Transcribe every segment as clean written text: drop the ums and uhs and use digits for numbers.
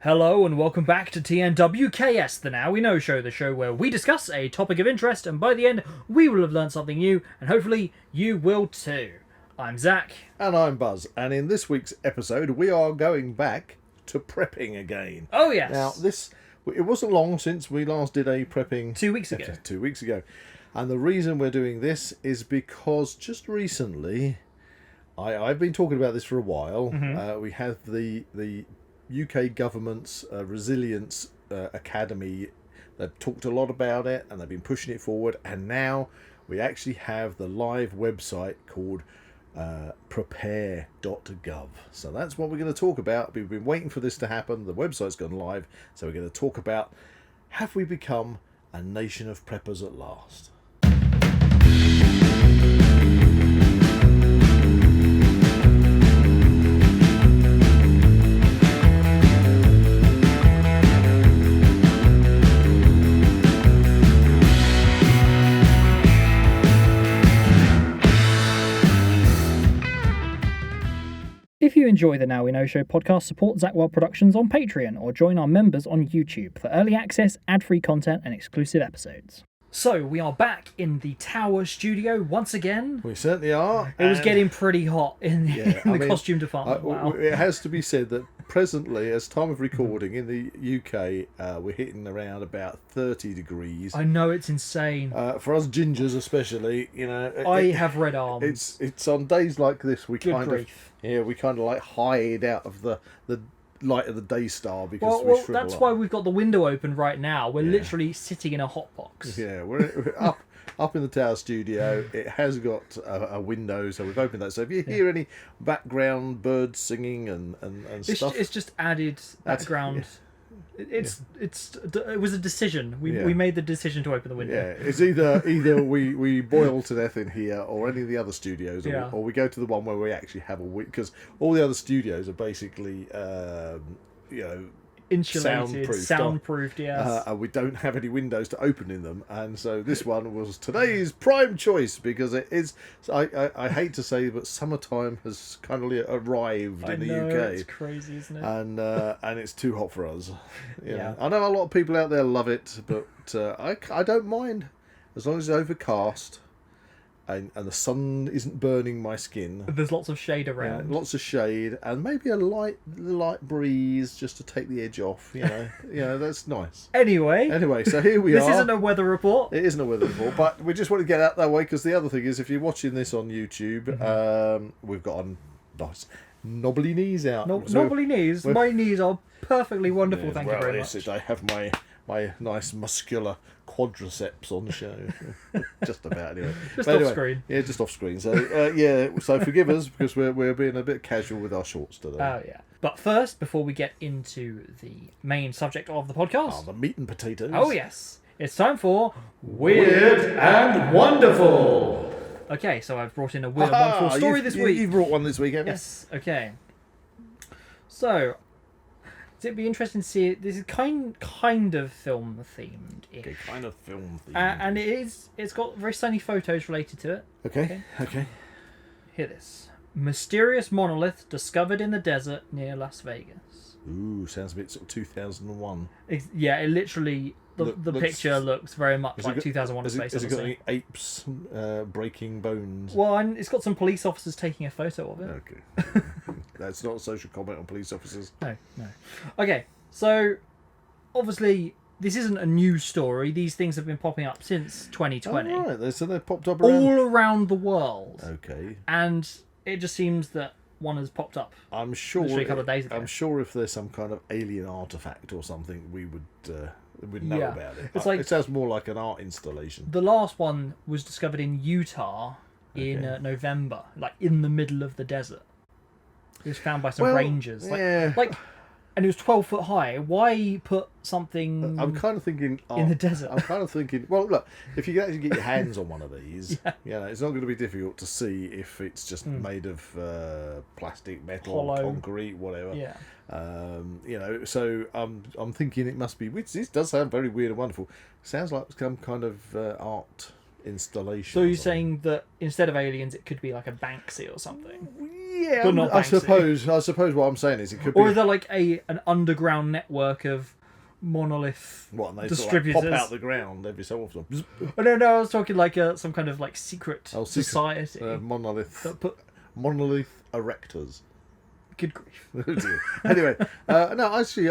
Hello and welcome back to TNWKS, the Now We Know Show, the show where we discuss a topic of interest and by the end we will have learned something new and hopefully you will too. I'm Zak. And I'm Buzz, and in this week's episode we are going back to prepping again. Oh yes. Now it wasn't long since we last did a prepping... 2 weeks ago. 2 weeks ago. And the reason we're doing this is because just recently, I've been talking about this for a while, we have the UK government's Resilience Academy. They've talked a lot about it and they've been pushing it forward, and now we actually have the live website called prepare.gov. So that's what we're going to talk about. We've been waiting for this to happen. The website's gone live, so we're going to talk about, have we become a nation of preppers at last? If you enjoy the Now We Know Show podcast, support Zak Wylde Productions on Patreon or join our members on YouTube for early access, ad-free content and exclusive episodes. So, we are back in the Tower studio once again. We certainly are. It was getting pretty hot in the costume department. Wow. It has to be said that presently, as time of recording, in the UK, we're hitting around about 30 degrees. I know, it's insane. For us gingers especially, you know... I have red arms. It's on days like this we Good kind grief. of like hide out of the light of the day star because we shrivel that's up. why we've got the window open right now. We're literally sitting in a hot box. Yeah, we're up in the Tower studio. It has got a window, so we've opened that. So if you hear any background birds singing and stuff, it's just added background. It was a decision. We made the decision to open the window. Yeah, it's either we boil to death in here or any of the other studios, or we go to the one where we actually have a week, because all the other studios are basically Insulated, soundproofed, yes. And we don't have any windows to open in them, and so this one was today's prime choice because it is. I hate to say, but summertime has kind of arrived in the UK. It's crazy, isn't it? And it's too hot for us. Yeah, I know a lot of people out there love it, but I don't mind as long as it's overcast. And the sun isn't burning my skin. There's lots of shade around. Lots of shade, and maybe a light breeze just to take the edge off. That's nice. Anyway, so here we are. This isn't a weather report. It isn't a weather report, but we just want to get out that way because the other thing is, if you're watching this on YouTube, we've got nice knobbly knees out. Knobbly knees. My knees are perfectly wonderful. Thank you very much. I have my nice muscular quadriceps on show. Just about, anyway. Off screen. Yeah, just off screen. So so forgive us because we're being a bit casual with our shorts today. Oh yeah. But first, before we get into the main subject of the podcast, the meat and potatoes. Oh yes, it's time for Weird and Wonderful. Okay, so I've brought in a weird and wonderful story this week. You've brought one this week, haven't you? Yes. Okay. So, it'd be interesting to see. This is kind of film themed. Okay, kind of film themed. And it's got very sunny photos related to it. Okay. Hear this. Mysterious monolith discovered in the desert near Las Vegas. Ooh, sounds a bit sort of 2001. It literally, the picture looks very much like 2001: A Space Odyssey. Has it got any apes breaking bones? Well, and it's got some police officers taking a photo of it. Okay. That's not a social comment on police officers. No. Okay, so obviously this isn't a new story. These things have been popping up since 2020. Oh, right. So they've popped up all around the world. Okay. And it just seems that one has popped up. I'm sure. Literally a couple of days ago. I'm sure if there's some kind of alien artifact or something, we would know about it. It's like, it sounds more like an art installation. The last one was discovered in Utah in November, like in the middle of the desert. It was found by some rangers. And it was 12 foot high. Why put something I'm kind of thinking in the desert? I'm kind of thinking, well, look, if you can actually get your hands on one of these, it's not going to be difficult to see if it's just made of plastic, metal, hollow, concrete, whatever. Yeah. So I'm thinking it must be, which this does sound very weird and wonderful. Sounds like some kind of art installation. So you're saying that instead of aliens, it could be like a Banksy or something? Yeah, But not I Banksy. suppose what I'm saying is it could be. Or is there like an underground network of monolith What, and they distributors? sort of pop out the ground every so often. Oh, no, I was talking like some kind of like secret society. Monolith erectors. Good grief. Oh dear. Anyway, no, actually,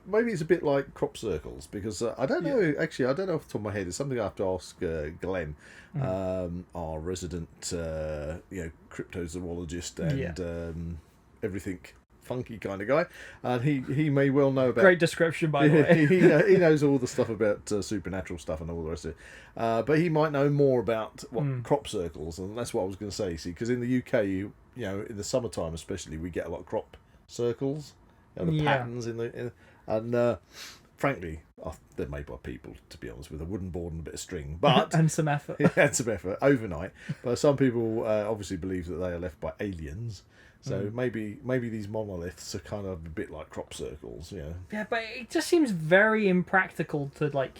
maybe it's a bit like crop circles because I don't know. Actually, I don't know off the top of my head. It's something I have to ask Glenn, our resident, cryptozoologist and everything funky kind of guy, and he may well know about. Great description, by the way. he knows all the stuff about supernatural stuff and all the rest of it. But he might know more about crop circles, and that's what I was going to say. See, because in the UK, you know, in the summertime especially, we get a lot of crop circles, the patterns and frankly, they're made by people, to be honest, with a wooden board and a bit of string, but and some effort. and some effort overnight. But some people obviously believe that they are left by aliens. So maybe these monoliths are kind of a bit like crop circles, you know. Yeah, but it just seems very impractical to like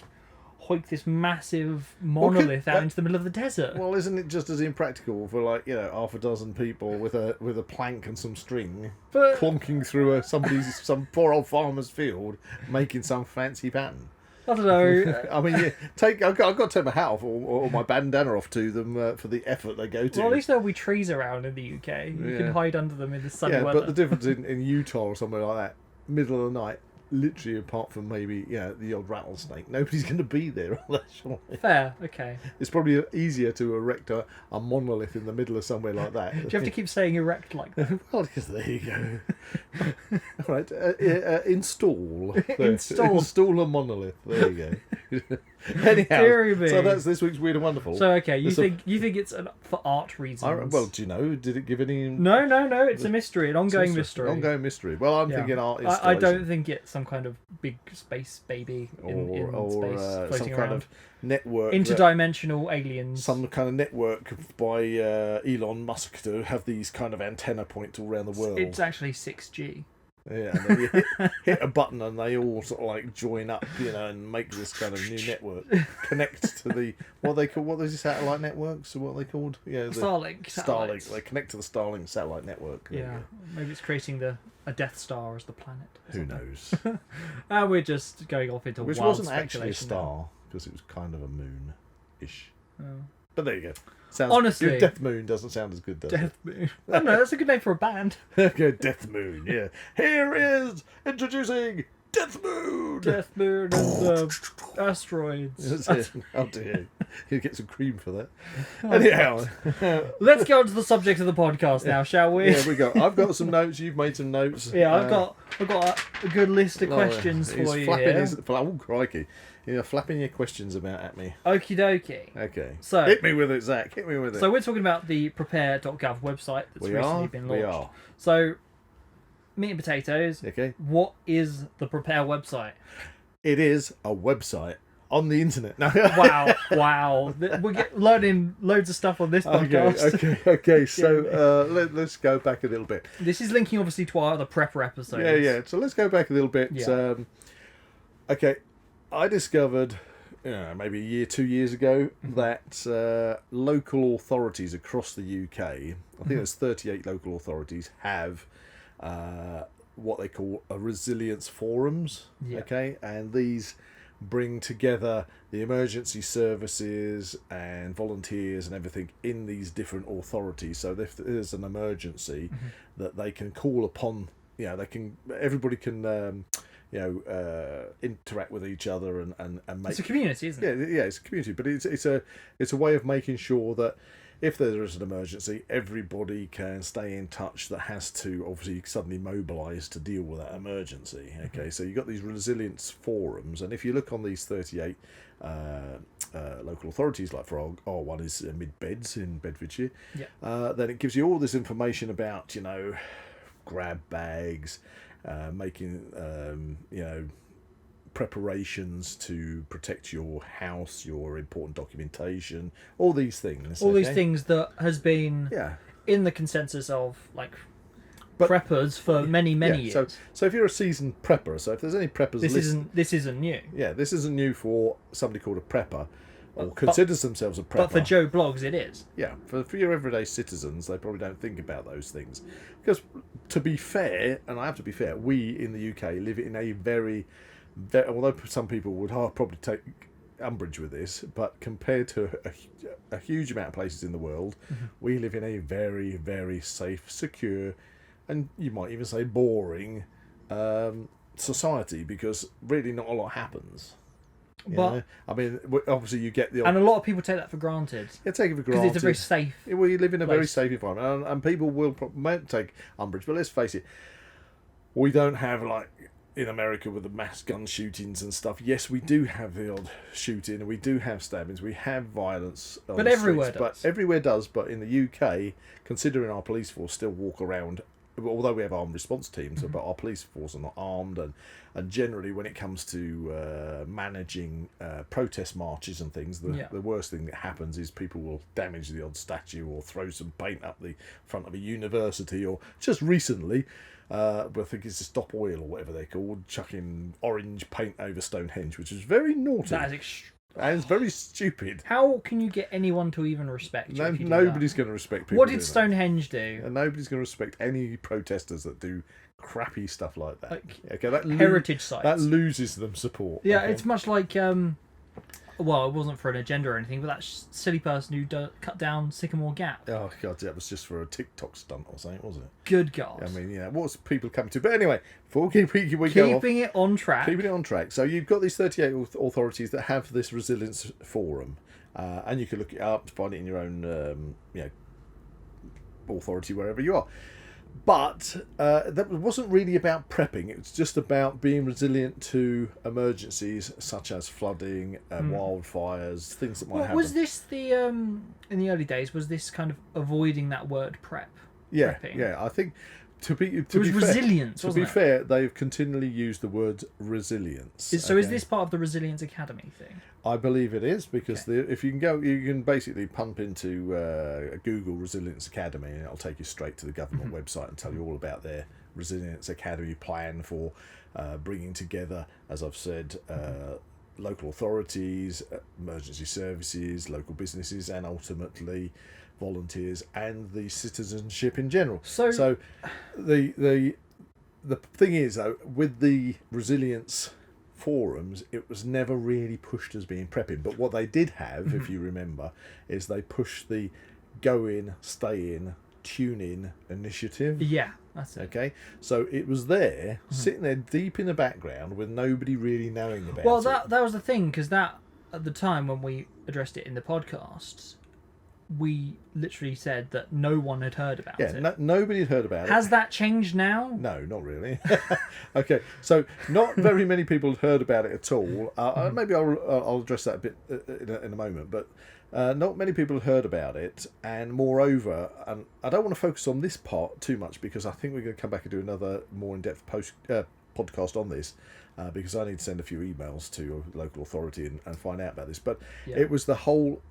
hoik this massive monolith out into the middle of the desert. Well, isn't it just as impractical for like, you know, half a dozen people with a plank and some string clonking through some poor old farmer's field, making some fancy pattern? I don't know. I mean, I've got to take my hat off or my bandana off to them for the effort they go to. Well, at least there'll be trees around in the UK. You can hide under them in the sunny weather. But the difference in Utah or somewhere like that, middle of the night, literally apart from maybe the odd rattlesnake, nobody's going to be there on that shore. Fair, okay. It's probably easier to erect a monolith in the middle of somewhere like that. Do you have to keep saying erect like that? Well, because there you go. All right, install a monolith. There you go. Anyhow, so that's this week's Weird and Wonderful. So okay, you think it's for art reasons? Well, do you know? Did it give any? No. It's a mystery, an ongoing mystery. Ongoing mystery. Well, I'm thinking art installation. I don't think it's some kind of big space baby in space floating some around. kind of network, interdimensional aliens. Some kind of network by Elon Musk to have these kind of antenna points all around the world. It's actually 6G. Yeah, and then you hit a button and they all sort of like join up, and make this kind of new network. Connect to the what is the satellite networks? What are they called? Yeah, Starlink. They connect to the Starlink satellite network. Yeah, maybe it's creating a Death Star as the planet. Who knows? We're just going off into which wild wasn't actually a star because it was kind of a moon-ish. Oh. But there you go. Honestly, Death Moon doesn't sound as good, does it? Death Moon. I don't know, that's a good name for a band. Okay, Death Moon, yeah. Here is introducing Death Moon! Death Moon and asteroids. Oh dear. You get some cream for that. Anyhow. Let's get on to the subject of the podcast now, shall we? Yeah, we go. I've got some notes, you've made some notes. Yeah, I've got a good list of questions for you here. Oh, crikey. You're flapping your questions about at me. Okie dokie. Okay. So hit me with it, Zach. Hit me with it. So we're talking about the prepare.gov website that's recently been launched. We are. So, meat and potatoes. Okay. What is the Prepare website? It is a website on the internet. No. Wow. We're learning loads of stuff on this podcast. Okay. So let's go back a little bit. This is linking obviously to our other prepper episodes. Yeah. So let's go back a little bit. Yeah. Okay. I discovered, maybe a year, 2 years ago, that local authorities across the UK, I think there's 38 local authorities, have what they call a resilience forums. Yeah. Okay, and these bring together the emergency services and volunteers and everything in these different authorities. So if there's an emergency, that they can call upon. Everybody can. Interact with each other and make. It's a community, isn't it? Yeah, it's a community, but it's a way of making sure that if there is an emergency, everybody can stay in touch that has to obviously suddenly mobilise to deal with that emergency. Okay, so you've got these resilience forums, and if you look on these 38 local authorities, like for our one is Mid-Beds in Bedfordshire, then it gives you all this information about, grab bags, making preparations to protect your house, your important documentation, all these things. These things that has been in the consensus of preppers for many years. So if you're a seasoned prepper, so if there's any preppers, this isn't new. Yeah, this isn't new for somebody called a prepper. or considers themselves a prepper. But for Joe Blogs, it is. Yeah, for your everyday citizens, they probably don't think about those things. Because, to be fair, and I have to be fair, we in the UK live in a very although some people would probably take umbrage with this, but compared to a huge amount of places in the world, we live in a very, very safe, secure, and you might even say boring society, because really not a lot happens. You know? I mean, obviously you get the... And a lot of people take that for granted. Yeah, take it for granted. Because it's a very safe we live in a place. very safe environment, and people might take umbrage, but let's face it, we don't have, like, in America with the mass gun shootings and stuff. Yes, we do have the odd shooting, and we do have stabbings, we have violence on but the everywhere streets, does. But everywhere does. But in the UK, considering our police force still walk around, although we have armed response teams, but our police force are not armed, and generally when it comes to managing protest marches and things, the worst thing that happens is people will damage the odd statue or throw some paint up the front of a university, or just recently, I think it's a Stop Oil or whatever they're called, chucking orange paint over Stonehenge, which is very naughty. That is and it's very stupid. How can you get anyone to even respect you? Nobody's going to respect people. What did Stonehenge do? And nobody's going to respect any protesters that do crappy stuff like that. Like that heritage sites. That loses them support. Yeah, it's much like well, it wasn't for an agenda or anything, but that silly person who cut down Sycamore Gap. Oh god, that was just for a TikTok stunt or something, wasn't it? Good God. I mean, yeah, what's people coming to? But anyway, before we go off, keeping it on track. Keeping it on track. So you've got these 38 authorities that have this resilience forum, and you can look it up, find it in your own, authority wherever you are. But that wasn't really about prepping. It was just about being resilient to emergencies such as flooding, wildfires, things that might happen. Was this the in the early days? Was this kind of avoiding that word prep? Yeah, prepping? yeah. I think to be resilience. To be fair, they've continually used the word resilience. So is this part of the Resilience Academy thing? I believe it is, because if you can go, you can basically pump into Google Resilience Academy, and it'll take you straight to the government website and tell you all about their Resilience Academy plan for bringing together, as I've said, local authorities, emergency services, local businesses, and ultimately volunteers and the citizenship in general. So the thing is, though, with the resilience forums, it was never really pushed as being prepping. But what they did have, if you remember, is they pushed the go in, stay in, tune in initiative. Yeah, that's it. Okay, so it was there, sitting there deep in the background with nobody really knowing about it. Well, that was the thing, because that, at the time when we addressed it in the podcast, we literally said that no one had heard about it. Yeah, nobody had heard about it. Has that changed now? No, not really. Okay, so not very many people had heard about it at all. Maybe I'll address that a bit in a moment, but not many people had heard about it, and moreover, and I don't want to focus on this part too much, because I think we're going to come back and do another more in-depth podcast on this, because I need to send a few emails to a local authority and find out about this. But it was the whole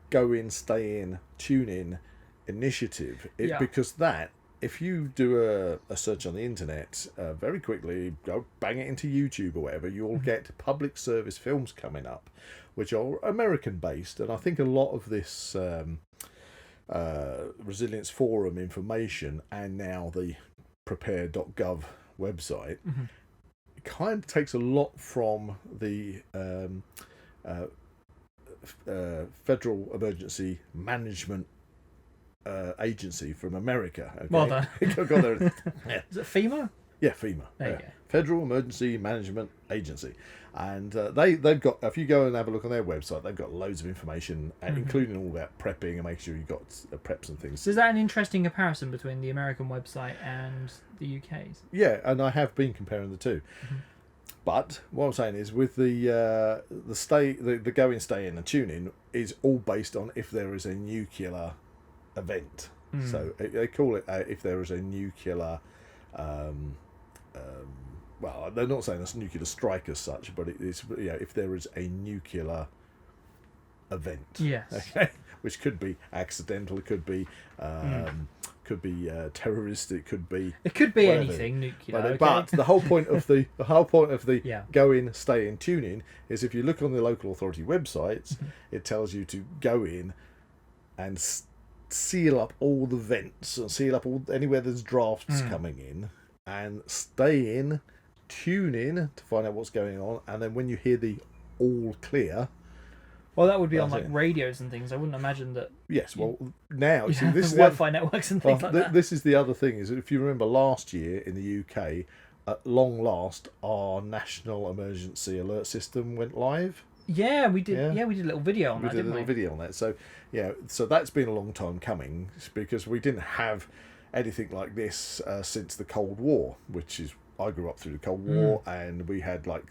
go in, stay in, tune in initiative. Because that, if you do a search on the internet, very quickly, go bang it into YouTube or whatever, you'll get public service films coming up, which are American based. And I think a lot of this Resilience Forum information, and now the prepare.gov website, kind of takes a lot from the Federal Emergency Management Agency from America. Okay? Well done. Is it FEMA? Yeah, FEMA. There you go. Federal Emergency Management Agency. And they've got, if you go and have a look on their website, they've got loads of information, including all about prepping and making sure you've got preps and things. So is that an interesting comparison between the American website and the UK's? Yeah, and I have been comparing the two. But what I'm saying is, with the go in, stay in, and tune in is all based on if there is a nuclear event. So they call it if there is a nuclear. Well, they're not saying it's nuclear strike as such, but it's if there is a nuclear event. Yes. Okay. Which could be accidental. It could be could be terrorist, it could be whatever. Anything nuclear. But the whole point of the Yeah. go in, stay in, tune in is if you look on the local authority websites, it tells you to go in and seal up all the vents and seal up anywhere there's drafts coming in, and stay in, tune in to find out what's going on, and then when you hear the all clear. Well, that would be on like radios and things. I wouldn't imagine that. Yes, well, now you see, this is Wi-Fi networks and things like that. This is the other thing, is if you remember last year in the UK, at long last, our national emergency alert system went live. Yeah, we did. Yeah, we did a little video on that. We did a little video on that. So so that's been a long time coming, because we didn't have anything like this since the Cold War, which is, I grew up through the Cold War, and we had like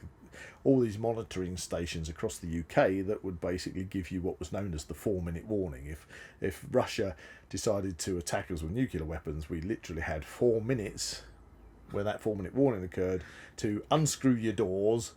all these monitoring stations across the UK that would basically give you what was known as the 4-minute warning. If Russia decided to attack us with nuclear weapons, we literally had 4 minutes when that 4-minute warning occurred to unscrew your doors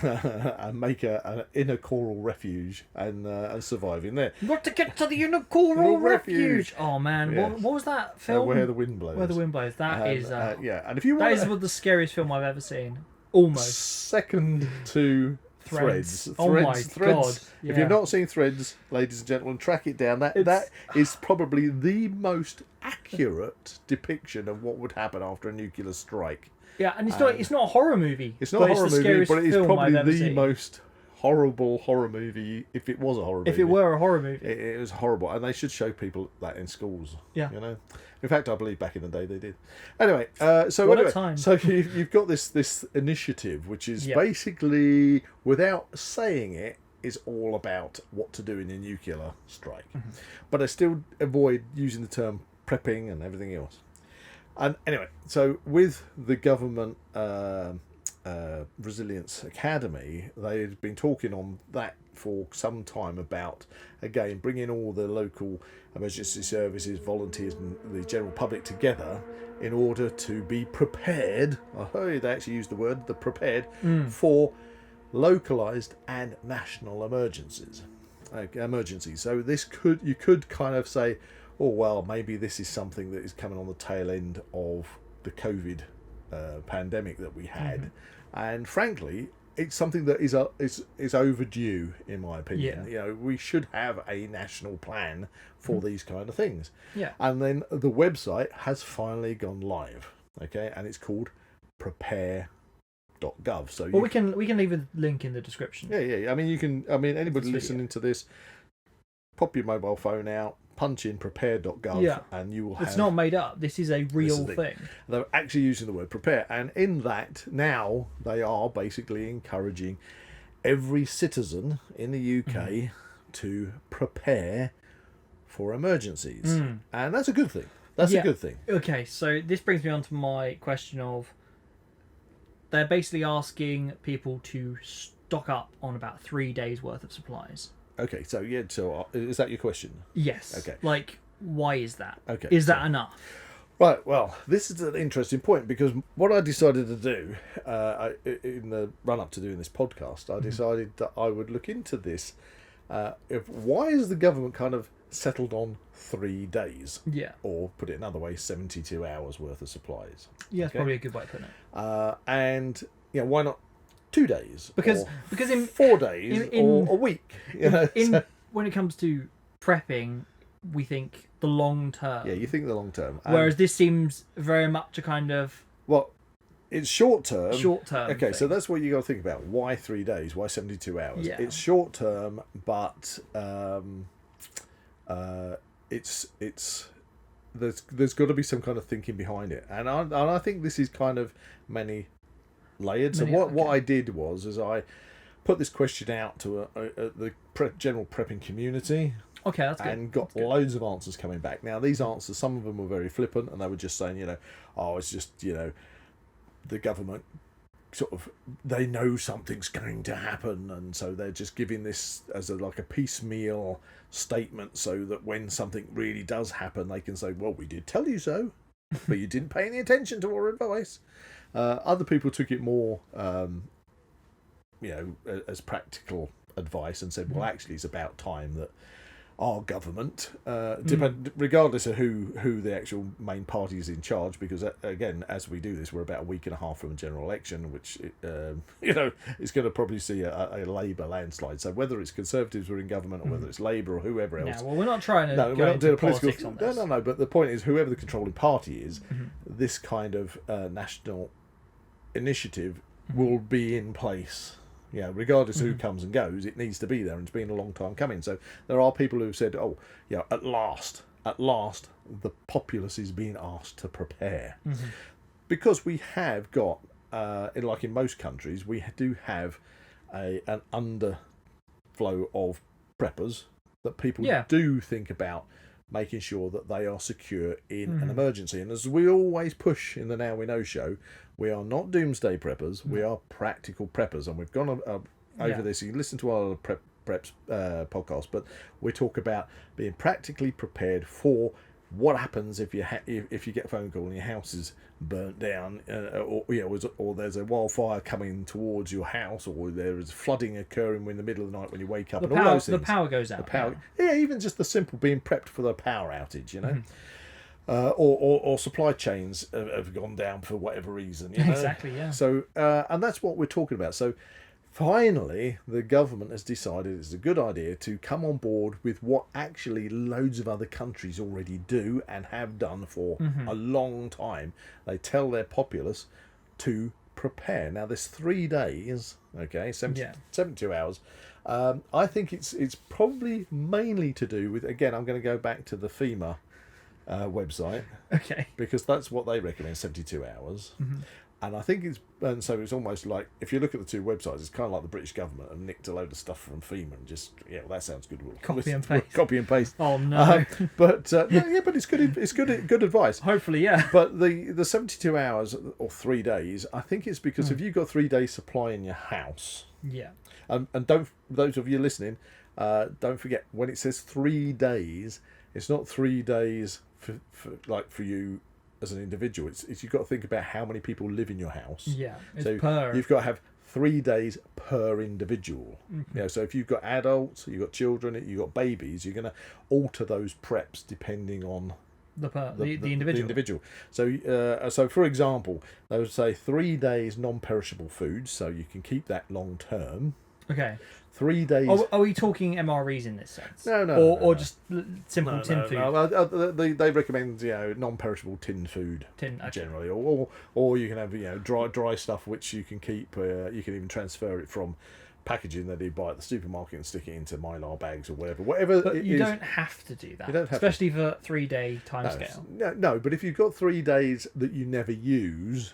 and make an inner coral refuge and survive in there. You've got to get to the inner coral refuge. Oh man, Yes. what was that film? Where the Wind Blows. Where the Wind Blows. That is. And if you that want, is the scariest film I've ever seen. Almost. Second to Threads. Oh my God. If you've not seen Threads, ladies and gentlemen, track it down. That is probably the most accurate depiction of what would happen after a nuclear strike. Yeah, and it's not a horror movie. It's not a horror movie, but it is probably the seen. most horrible horror movie, if it was a horror movie. If it were a horror movie. It was horrible, and they should show people that in schools. Yeah. You know? In fact, I believe back in the day they did. Anyway, a time. So you've got this initiative, which is basically, without saying it, is all about what to do in a nuclear strike. But I still avoid using the term prepping and everything else. And anyway, so with the government Resilience Academy, they've been talking on that for some time about, again, bringing all the local emergency services, volunteers and the general public together in order to be prepared. They actually used the word, the prepared, for localised and national emergencies. So you could kind of say, oh well, maybe this is something that is coming on the tail end of the COVID pandemic that we had, and frankly, it's something that is overdue, in my opinion. Yeah. We should have a national plan for these kind of things. Yeah. And then the website has finally gone live. Okay, and it's called prepare.gov. So we can leave a link in the description. Yeah. I mean, anybody listening to this, pop your mobile phone out, punch in prepare.gov, and you will have... It's not made up. This is a real thing. They're actually using the word prepare, and in that, now, they are basically encouraging every citizen in the UK to prepare for emergencies. And that's a good thing. That's a good thing. Okay, so this brings me on to my question of... They're basically asking people to stock up on about 3 days' worth of supplies. Okay, so is that your question? Yes. Okay. Like, why is that? Okay. Is that enough? Right, well, this is an interesting point, because what I decided to do in the run-up to doing this podcast, I decided that I would look into this. Why is the government kind of settled on 3 days? Yeah. Or, put it another way, 72 hours worth of supplies. Yeah, that's probably a good way of putting it. And, why not 2 days? Because in 4 days or a week? When it comes to prepping, we think the long term. Yeah, you think the long term. Whereas this seems very much a kind of... Well, it's short term. Okay, thing. So that's what you got to think about. Why 3 days? Why 72 hours? Yeah. It's short term, but there's got to be some kind of thinking behind it, and I think this is kind of many layered. So what I did was I put this question out to the general prepping community. Okay, that's good. And got loads of answers coming back. Now, these answers, some of them were very flippant, and they were just saying, it's just, the government sort of, they know something's going to happen, and so they're just giving this as a piecemeal statement, so that when something really does happen, they can say, well, we did tell you so, but you didn't pay any attention to our advice. Other people took it more, as practical advice, and said, well, actually, it's about time that our government, regardless of who the actual main party is in charge, because again, as we do this, we're about a week and a half from a general election, which is going to probably see a Labour landslide. So whether it's Conservatives who are in government or whether it's Labour or whoever else, well, we're not trying to we're go not into doing politics on this. No. But the point is, whoever the controlling party is, this kind of national initiative will be in place. Yeah, regardless of who comes and goes, it needs to be there, and it's been a long time coming. So there are people who've said, "Oh, yeah, at last, the populace is being asked to prepare," because we have got, in most countries, we do have an underflow of preppers that people do think about making sure that they are secure in an emergency. And as we always push in the Now We Know show, we are not doomsday preppers, we are practical preppers. And we've gone over this. You can listen to our preps podcast, but we talk about being practically prepared for what happens if you get a phone call and your house is burnt down, or there's a wildfire coming towards your house, or there is flooding occurring in the middle of the night when you wake up, all those things. The power goes out. Even just the simple being prepped for the power outage, or supply chains have gone down for whatever reason. Exactly, yeah. So, and that's what we're talking about. So, finally, the government has decided it's a good idea to come on board with what actually loads of other countries already do and have done for a long time. They tell their populace to prepare. Now, there's 3 days, 72 hours. I think it's probably mainly to do with, again, I'm going to go back to the FEMA website. Okay. Because that's what they recommend, 72 hours. And I think so it's almost like, if you look at the two websites, it's kind of like the British government have nicked a load of stuff from FEMA and just, that sounds good. Copy and paste. Copy and paste. Oh, no. But it's good advice. Hopefully, yeah. But the 72 hours or 3 days, I think it's because if you've got 3 days supply in your house. Yeah. And those of you listening, don't forget, when it says 3 days, it's not 3 days for you as an individual. It's you've got to think about how many people live in your house. Yeah, it's so per. You've got to have 3 days per individual. So if you've got adults, you've got children, you've got babies, you're going to alter those preps depending on the individual. So for example, they would say 3 days non-perishable foods, so you can keep that long term. Okay. 3 days. Are we talking MREs in this sense? No. Or just simple tin food? No. They recommend non-perishable tin food generally, or you can have dry stuff which you can keep. You can even transfer it from packaging that you buy at the supermarket and stick it into Mylar bags or whatever. But you don't have to do that. You don't have especially for 3 day timescale. No, but if you've got 3 days that you never use,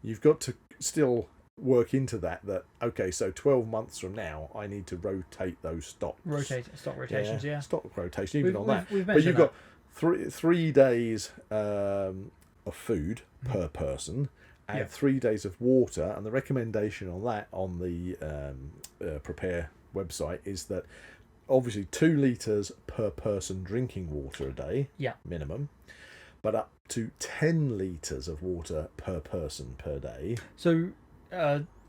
you've got to still work into that okay, so 12 months from now I need to rotate those stocks. Stock rotations, yeah. Stock rotation, even on that. But you've got 3 days of food per person and 3 days of water, and the recommendation on that on the Prepare website is that obviously 2 litres per person drinking water a day, minimum, but up to 10 litres of water per person per day. So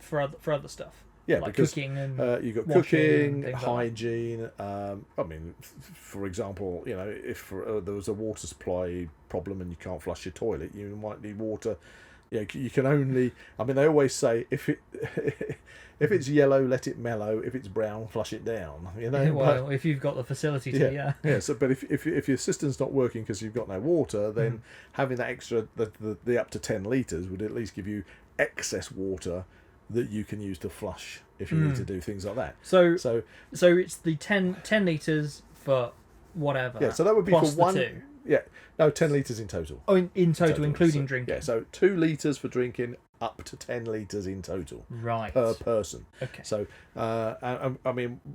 for other stuff, like because cooking and you've got cooking, hygiene. For example, if there was a water supply problem and you can't flush your toilet, you might need water. You can only. They always say if it's yellow, let it mellow. If it's brown, flush it down. Well, if you've got the facility to, So, but if your system's not working because you've got no water, then having that extra, the up to 10 litres would at least give you excess water that you can use to flush if you need to do things like that. So it's the 10 litres for whatever. Yeah, so that would be plus for one. The 2. Yeah, no, 10 litres in total. Oh, in total, including drinking. Yeah, so 2 litres for drinking, up to 10 litres in total. Right. Per person. Okay. So,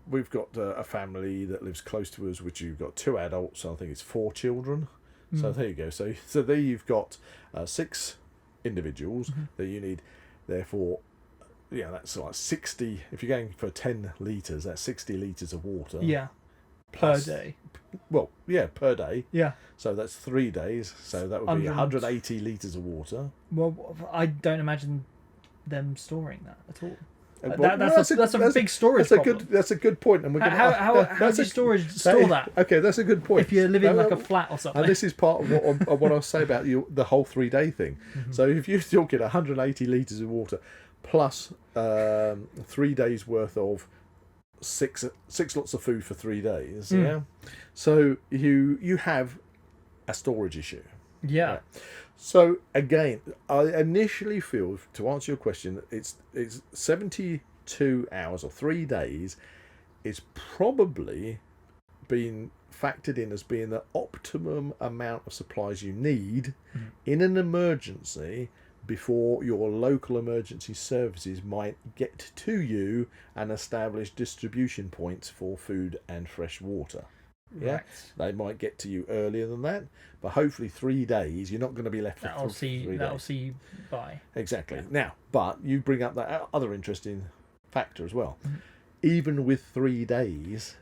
we've got a family that lives close to us, which you've got 2 adults, and I think it's 4 children. So there you go. So there you've got 6 individuals that you need. Therefore, that's like 60. If you're going for 10 litres, that's 60 litres of water. Yeah. Per day. Well, per day. Yeah. So that's 3 days. So that would be 180 litres of water. Well, I don't imagine them storing that at all. That's a big storage problem. That's a good point. And we're gonna, how do you store that? Okay, that's a good point. If you're living like a flat or something. And this is part of what I was saying about the whole 3-day thing. So if you're talking 180 litres of water plus 3 days worth of six lots of food for 3 days, yeah. So you have a storage issue. Yeah. Right. So again, I initially feel, to answer your question, it's 72 hours or 3 days is probably been factored in as being the optimum amount of supplies you need in an emergency before your local emergency services might get to you and establish distribution points for food and fresh water. Yeah, right. They might get to you earlier than that, but hopefully 3 days you're not going to be left for That'll see you by. Exactly. Now, but you bring up that other interesting factor as well. Even with 3 days,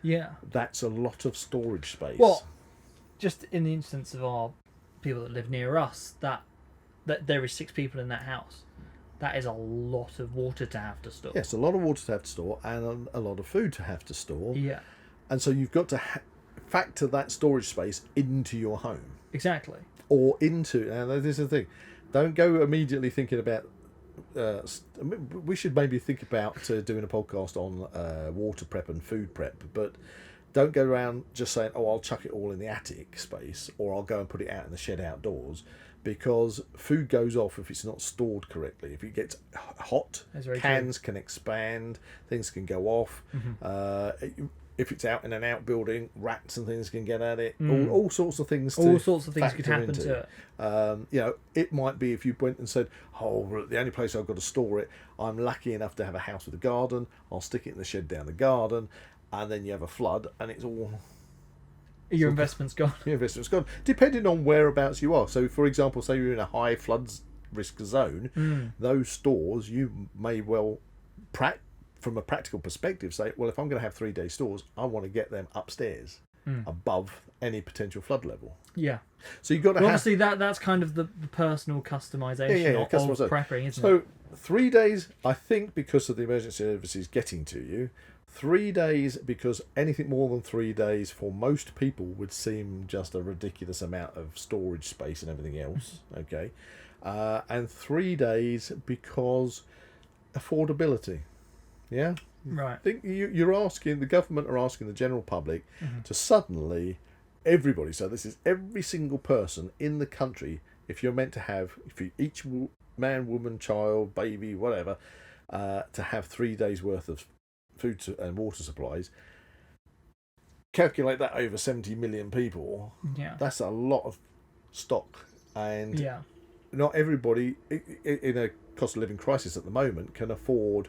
that's a lot of storage space. Well, just in the instance of our people that live near us, that there is 6 people in that house. That is a lot of water to have to store. Yes, a lot of water to have to store and a lot of food to have to store. Yeah. And so you've got to factor that storage space into your home. Exactly. Or into, and this is the thing, don't go immediately thinking about, we should maybe think about doing a podcast on water prep and food prep, but don't go around just saying, oh, I'll chuck it all in the attic space, or I'll go and put it out in the shed outdoors, because food goes off if it's not stored correctly. If it gets hot, cans can expand, things can go off. If it's out in an outbuilding, rats and things can get at it. All sorts of things. All sorts of things could happen to it. It might be if you went and said, "Oh, the only place I've got to store it, I'm lucky enough to have a house with a garden. I'll stick it in the shed down the garden," and then you have a flood, and it's all. Your investment's gone. Your investment's gone. Depending on whereabouts you are. So, for example, say you're in a high floods risk zone, those stores you may well from a practical perspective, say, well, if I'm going to have 3 day stores, I want to get them upstairs, above any potential flood level. Yeah. So you've got to obviously that's kind of the personal customisation of prepping, isn't it? So 3 days, I think, because of the emergency services getting to you. 3 days, because anything more than 3 days for most people would seem just a ridiculous amount of storage space and everything else. Okay. And 3 days because affordability. Yeah, right. I think you're asking, the government are asking the general public to suddenly, everybody. So this is every single person in the country. If you're meant to have, each man, woman, child, baby, whatever, to have 3 days worth of food and water supplies. Calculate that over 70 million people. Yeah, that's a lot of stock, and not everybody in a cost of living crisis at the moment can afford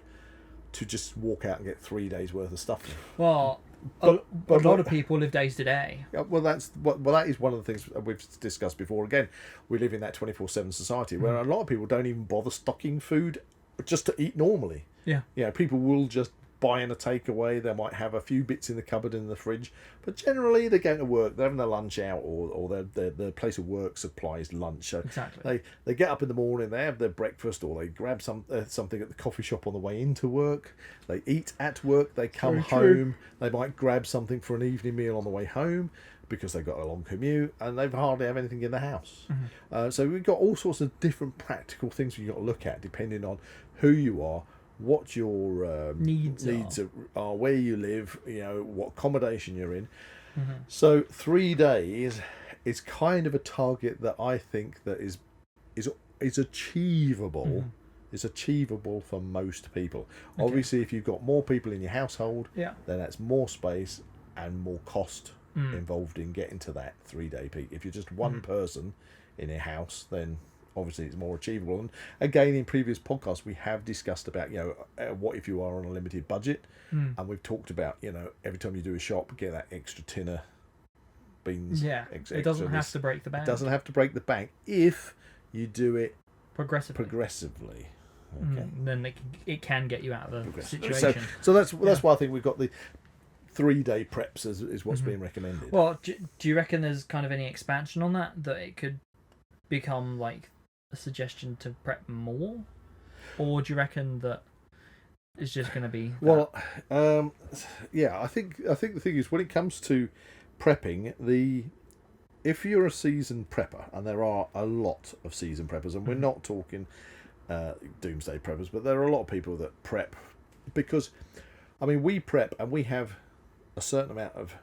to just walk out and get 3 days worth of stuff. Well, a lot of people live days to day. Well, that is one of the things we've discussed before. Again, we live in that 24/7 society where a lot of people don't even bother stocking food just to eat normally. Yeah, people will just buy in a takeaway. They might have a few bits in the cupboard in the fridge, but generally they're going to work. They're having their lunch out, or their place of work supplies lunch. So exactly. They get up in the morning, they have their breakfast, or they grab something at the coffee shop on the way into work. They eat at work. They come home. They might grab something for an evening meal on the way home, because they've got a long commute and they hardly have anything in the house. So we've got all sorts of different practical things you've got to look at depending on who you are, what your needs are, where you live, what accommodation you're in. So 3 days is kind of a target that I think that is achievable. It's achievable for most people. Okay. Obviously, if you've got more people in your household, then that's more space and more cost involved in getting to that 3 day peak. If you're just one person in a house, then obviously it's more achievable. And again, in previous podcasts, we have discussed about, what if you are on a limited budget? And we've talked about, every time you do a shop, get that extra tin of beans. Yeah, it doesn't have to break the bank. It doesn't have to break the bank if you do it progressively. Okay. Then it can get you out of the situation. So that's why I think we've got the 3 day preps is what's being recommended. Well, do you reckon there's kind of any expansion on that it could become like a suggestion to prep more, or do you reckon that it's just going to be that. Well, yeah, I think the thing is when it comes to prepping, if you're a seasoned prepper, and there are a lot of seasoned preppers, and we're not talking doomsday preppers, but there are a lot of people that prep because, I mean, we prep and we have a certain amount of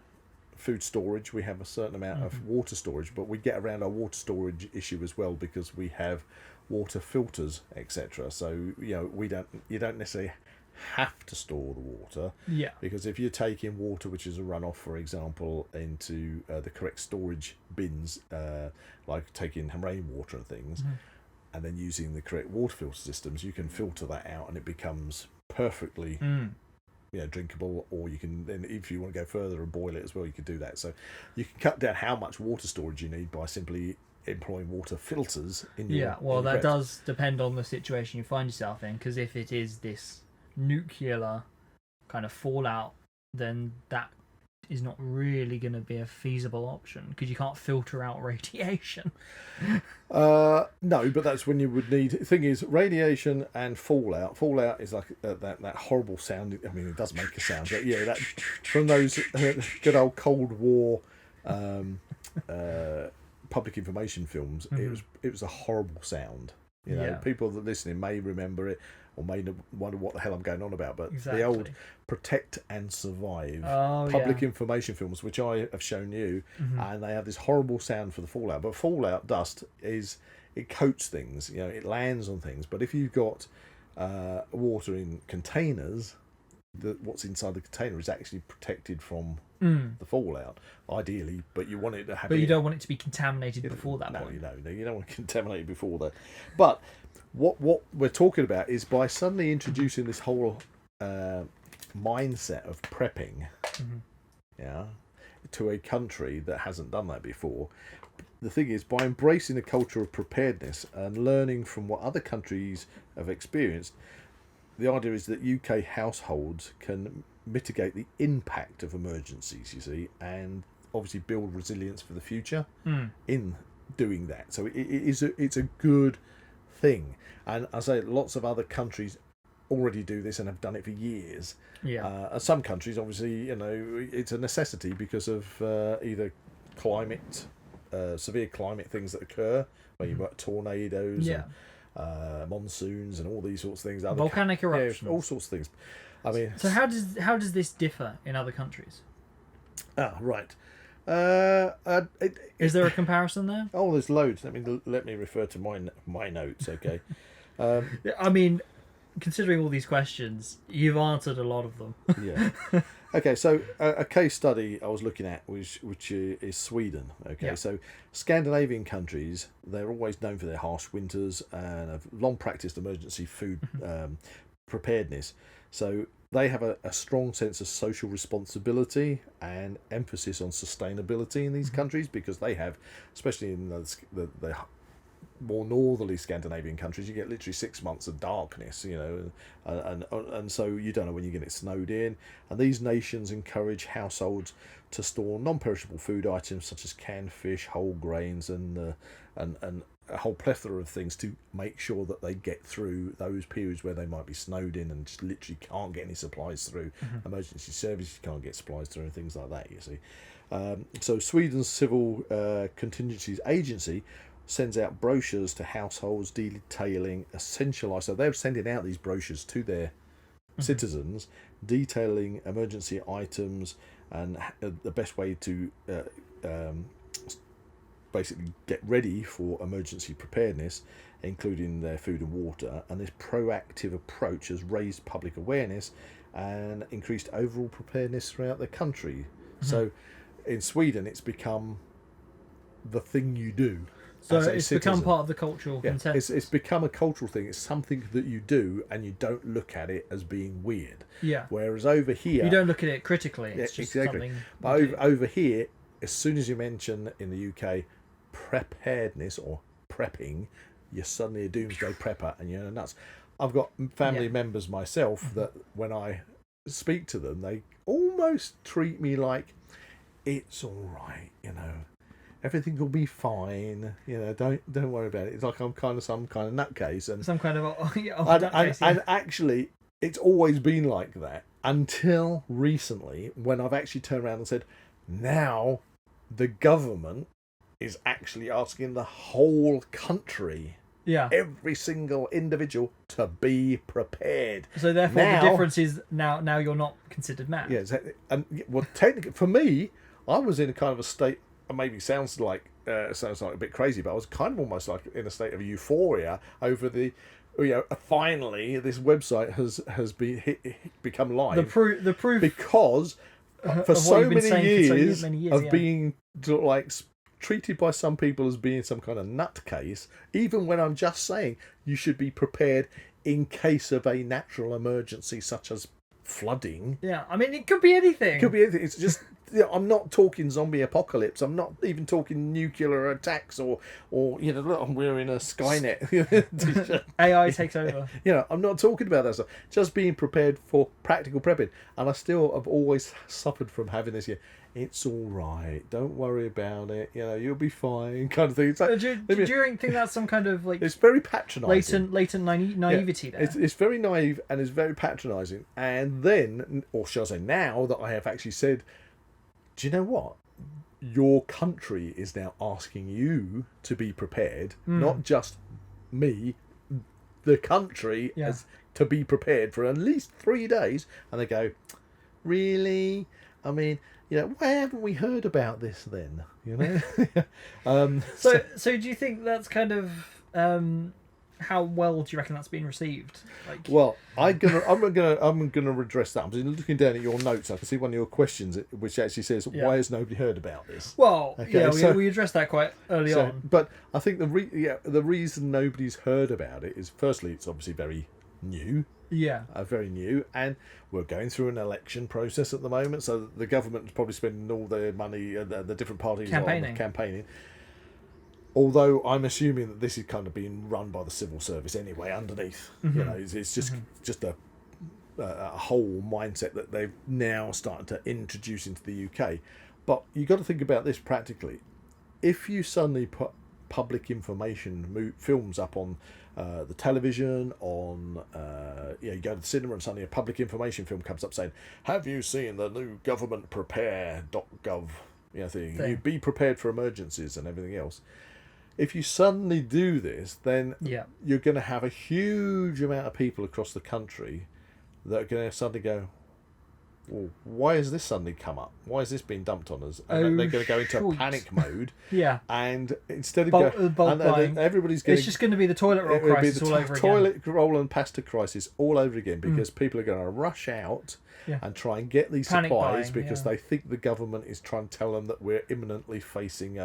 food storage, we have a certain amount of water storage, but we get around our water storage issue as well because we have water filters, etc. So you don't necessarily have to store the water, because if you're taking water which is a runoff, for example, into the correct storage bins, like taking rainwater and things, and then using the correct water filter systems, you can filter that out and it becomes perfectly drinkable. Or you can then, if you want to go further and boil it as well, you can do that. So you can cut down how much water storage you need by simply employing water filters in your that does depend on the situation you find yourself in, because if it is this nuclear kind of fallout, then that is not really going to be a feasible option because you can't filter out radiation. No, but that's when you would need. The thing is, radiation and fallout. Fallout is like that horrible sound. I mean, it does make a sound, but that from those good old Cold War public information films, it was a horrible sound. People that are listening may remember it, or may wonder what the hell I'm going on about, but the old Protect and Survive public information films, which I have shown you, and they have this horrible sound for the fallout. But fallout dust it coats things, it lands on things. But if you've got water in containers, what's inside the container is actually protected from the fallout, ideally, but you want it to have. But you don't want it to be contaminated before that point. No, you don't want to contaminate it before that. But what we're talking about is by suddenly introducing this whole mindset of prepping, to a country that hasn't done that before. The thing is, by embracing a culture of preparedness and learning from what other countries have experienced, the idea is that UK households can mitigate the impact of emergencies, you see, and obviously build resilience for the future in doing that. So it's a good thing. And I say lots of other countries already do this and have done it for years. Some countries, obviously, it's a necessity because of either climate, severe climate things that occur, where you've got tornadoes, and monsoons, and all these sorts of things. Volcanic eruptions, all sorts of things. I mean, so how does this differ in other countries? Right. Is there a comparison there? Oh, there's loads. Let me refer to my notes. Okay. I mean, considering all these questions, you've answered a lot of them. Yeah. Okay, so a case study I was looking at which is Sweden. Okay, so Scandinavian countries, they're always known for their harsh winters and have long practiced emergency food preparedness. So they have a strong sense of social responsibility and emphasis on sustainability in these countries, because they have, especially in the more northerly Scandinavian countries, you get literally 6 months of darkness, and so you don't know when you're going to get snowed in. And these nations encourage households to store non-perishable food items such as canned fish, whole grains, and a whole plethora of things to make sure that they get through those periods where they might be snowed in and just literally can't get any supplies through. Emergency services can't get supplies through and things like that, you see. So Sweden's Civil Contingencies Agency sends out brochures to households detailing essential items. So they're sending out these brochures to their citizens detailing emergency items and the best way to basically get ready for emergency preparedness, including their food and water. And this proactive approach has raised public awareness and increased overall preparedness throughout the country. So in Sweden, it's become the thing you do. So it's become part of the cultural consensus. It's become a cultural thing. It's something that you do, and you don't look at it as being weird. Yeah. Whereas over here, you don't look at it critically. It's just something. But over here, as soon as you mention in the UK preparedness or prepping, you're suddenly a doomsday prepper, and you're nuts. I've got family members myself that when I speak to them, they almost treat me like it's all right, everything will be fine. Don't worry about it. It's like I'm kind of some kind of nutcase and some kind of and actually it's always been like that until recently, when I've actually turned around and said, now the government is actually asking the whole country, every single individual, to be prepared. So therefore, the difference is now you're not considered mad. Yeah, exactly. And well, technically, for me, I was in a kind of a state. Maybe sounds like a bit crazy, but I was kind of almost like in a state of euphoria over the. Finally, this website has become live. The proof because for so many years of yeah. being like treated by some people as being some kind of nutcase, even when I'm just saying you should be prepared in case of a natural emergency such as flooding. Yeah, I mean, it could be anything. It could be anything. It's just, I'm not talking zombie apocalypse. I'm not even talking nuclear attacks or look, we're in a Skynet. AI takes over. I'm not talking about that stuff. Just being prepared for practical prepping. And I still have always suffered from having this. It's all right. Don't worry about it. You'll be fine. Kind of thing. It's like, do you think that's some kind of like? It's very patronising. Latent naivety there. It's very naive and it's very patronising. And then, or shall I say, now that I have actually said, do you know what? Your country is now asking you to be prepared, not just me. The country has to be prepared for at least 3 days, and they go, really? I mean. Why haven't we heard about this then? So do you think that's kind of how well do you reckon that's been received? Like, well, I'm gonna redress that. I'm just looking down at your notes. I can see one of your questions, which actually says, "Why has nobody heard about this?" Well, we addressed that quite early on. But I think the reason nobody's heard about it is, firstly, it's obviously very new. Yeah. Very new, and we're going through an election process at the moment, so the government's probably spending all their money, the different parties campaigning. Although I'm assuming that this is kind of being run by the civil service anyway, underneath. It's just a whole mindset that they've now started to introduce into the UK. But you've got to think about this practically. If you suddenly put public information films up on the television, on you go to the cinema and suddenly a public information film comes up saying, have you seen the new government prepare.gov thing? You be prepared for emergencies and everything else. If you suddenly do this, then you're going to have a huge amount of people across the country that are going to suddenly go, well, why has this suddenly come up? Why has this been dumped on us? And they're going to go into a panic mode. And instead of everybody's going, it's just going to be the toilet roll crisis all over again. Toilet roll and pasta crisis all over again, because people are going to rush out and try and get these panic supplies buying, because they think the government is trying to tell them that we're imminently facing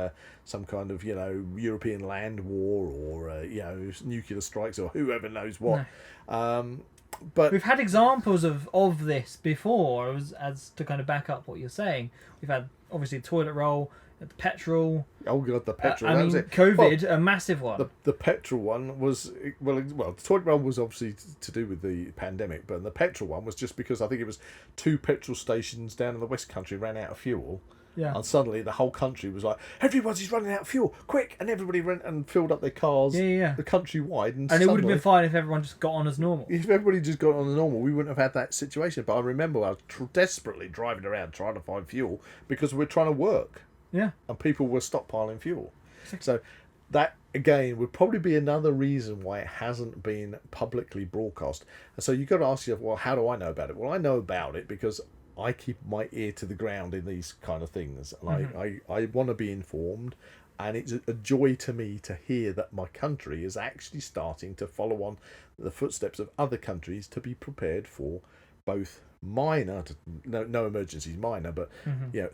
some kind of European land war or nuclear strikes or whoever knows what. No. But we've had examples of this before, as to kind of back up what you're saying. We've had obviously the toilet roll, the petrol. Oh god, the petrol. That was it. COVID, a massive one. The petrol one was well. The toilet roll was obviously to do with the pandemic, but the petrol one was just because I think it was 2 petrol stations down in the West Country ran out of fuel. Yeah. And suddenly the whole country was like, everybody's running out of fuel, quick! And everybody went and filled up their cars, the countrywide. And it would have been fine if everyone just got on as normal. If everybody just got on as normal, we wouldn't have had that situation. But I remember I was desperately driving around trying to find fuel because we're trying to work. Yeah. And people were stockpiling fuel. So that, again, would probably be another reason why it hasn't been publicly broadcast. And so you've got to ask yourself, well, how do I know about it? Well, I know about it because I keep my ear to the ground in these kind of things, and I want to be informed, and it's a joy to me to hear that my country is actually starting to follow on the footsteps of other countries to be prepared for both minor, no emergencies minor, but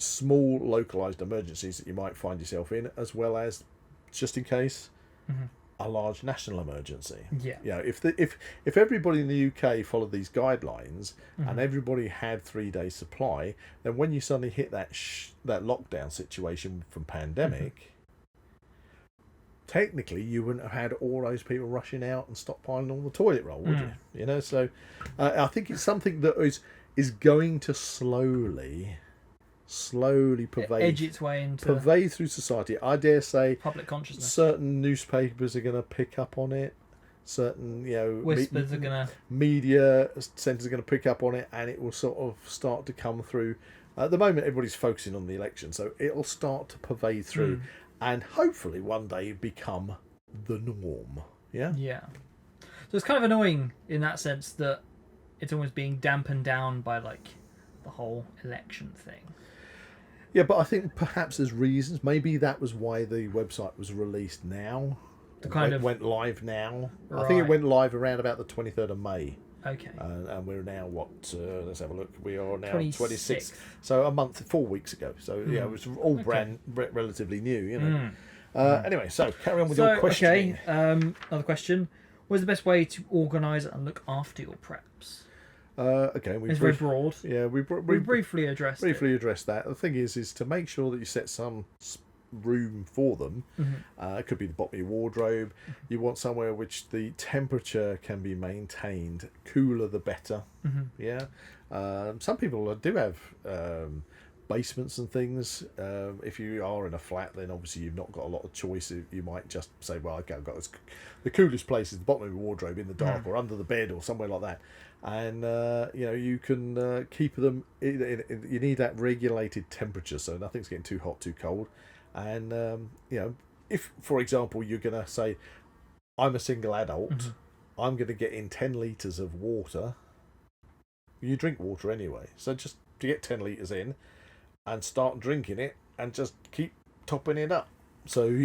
small localized emergencies that you might find yourself in, as well as just in case a large national emergency. If everybody in the UK followed these guidelines and everybody had 3 days supply, then when you suddenly hit that lockdown situation from pandemic, technically you wouldn't have had all those people rushing out and stockpiling all the toilet roll, would you? So I think it's something that is going to slowly edge its way into pervade through society. I dare say public consciousness. Certain newspapers are going to pick up on it. certain whispers are gonna media centres are going to pick up on it, and it will sort of start to come through. At the moment, everybody's focusing on the election, so it'll start to pervade through, and hopefully one day become the norm. Yeah. Yeah. So it's kind of annoying in that sense that it's almost being dampened down by like the whole election thing. Yeah, but I think perhaps there's reasons. Maybe that was why the website was released now. Went live now. Right. I think it went live around about the 23rd of May. Okay. And we're now let's have a look. We are now 26th. So a month, 4 weeks ago. So yeah, it was all relatively new. Anyway, so carry on with your question. Okay. Another question. What is the best way to organise and look after your preps? It's very broad. Yeah, we briefly addressed that. The thing is to make sure that you set some room for them. It could be the bottom of your wardrobe. You want somewhere which the temperature can be maintained. Cooler the better. Yeah. Some people do have basements and things. If you are in a flat, then obviously you've not got a lot of choice. You might just say, well, okay, I've got the coolest place is the bottom of your wardrobe in the dark or under the bed or somewhere like that. And you can keep them you need that regulated temperature, so nothing's getting too hot, too cold. And if for example you're going to say, I'm a single adult, I'm going to get in 10 litres of water. You drink water anyway, so just to get 10 litres in and start drinking it and just keep topping it up. So that's what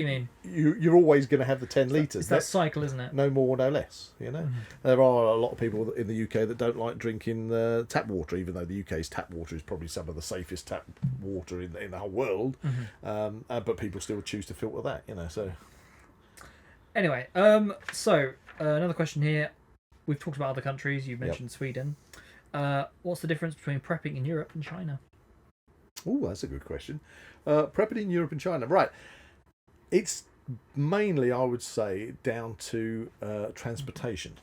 you mean. You're always going to have the 10 litres. It's that cycle, isn't it? No more, no less. There are a lot of people in the UK that don't like drinking tap water, even though the UK's tap water is probably some of the safest tap water in the whole world. But people still choose to filter that. So. Anyway, so another question here. We've talked about other countries. You've mentioned Sweden. What's the difference between prepping in Europe and China? Oh, that's a good question. Prepping in Europe and China, right? It's mainly, I would say, down to transportation.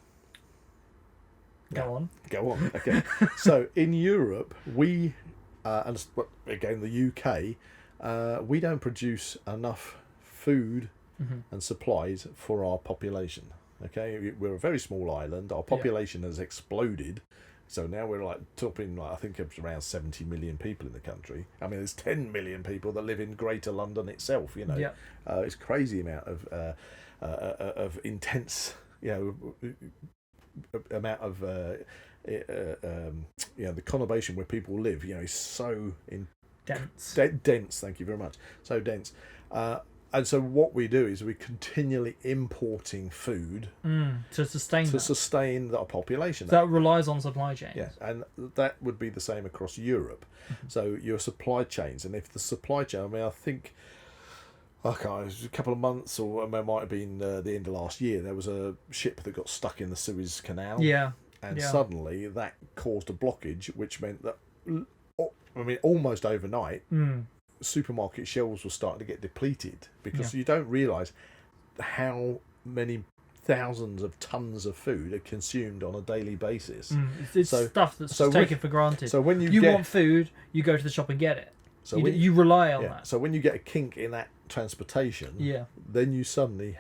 Go on. Okay. So in Europe, we, and again the UK, we don't produce enough food and supplies for our population. Okay, we're a very small island. Our population has exploded. So now we're topping, I think it's around 70 million people in the country. I mean, there's 10 million people that live in Greater London itself. It's a crazy amount of intense, amount of, the conurbation where people live. Is so dense. Dense. Thank you very much. So dense. And so what we do is we're continually importing food to sustain our population. So that relies on supply chains. Yeah, and that would be the same across Europe. So your supply chains, and if the supply chain, I think, it was a couple of months, or it might have been the end of last year, there was a ship that got stuck in the Suez Canal. Yeah. And suddenly that caused a blockage, which meant that, almost overnight, supermarket shelves were starting to get depleted because you don't realise how many thousands of tons of food are consumed on a daily basis. It's stuff that's taken for granted. So when you want food, you go to the shop and get it. So you rely on that. So when you get a kink in that transportation, then you suddenly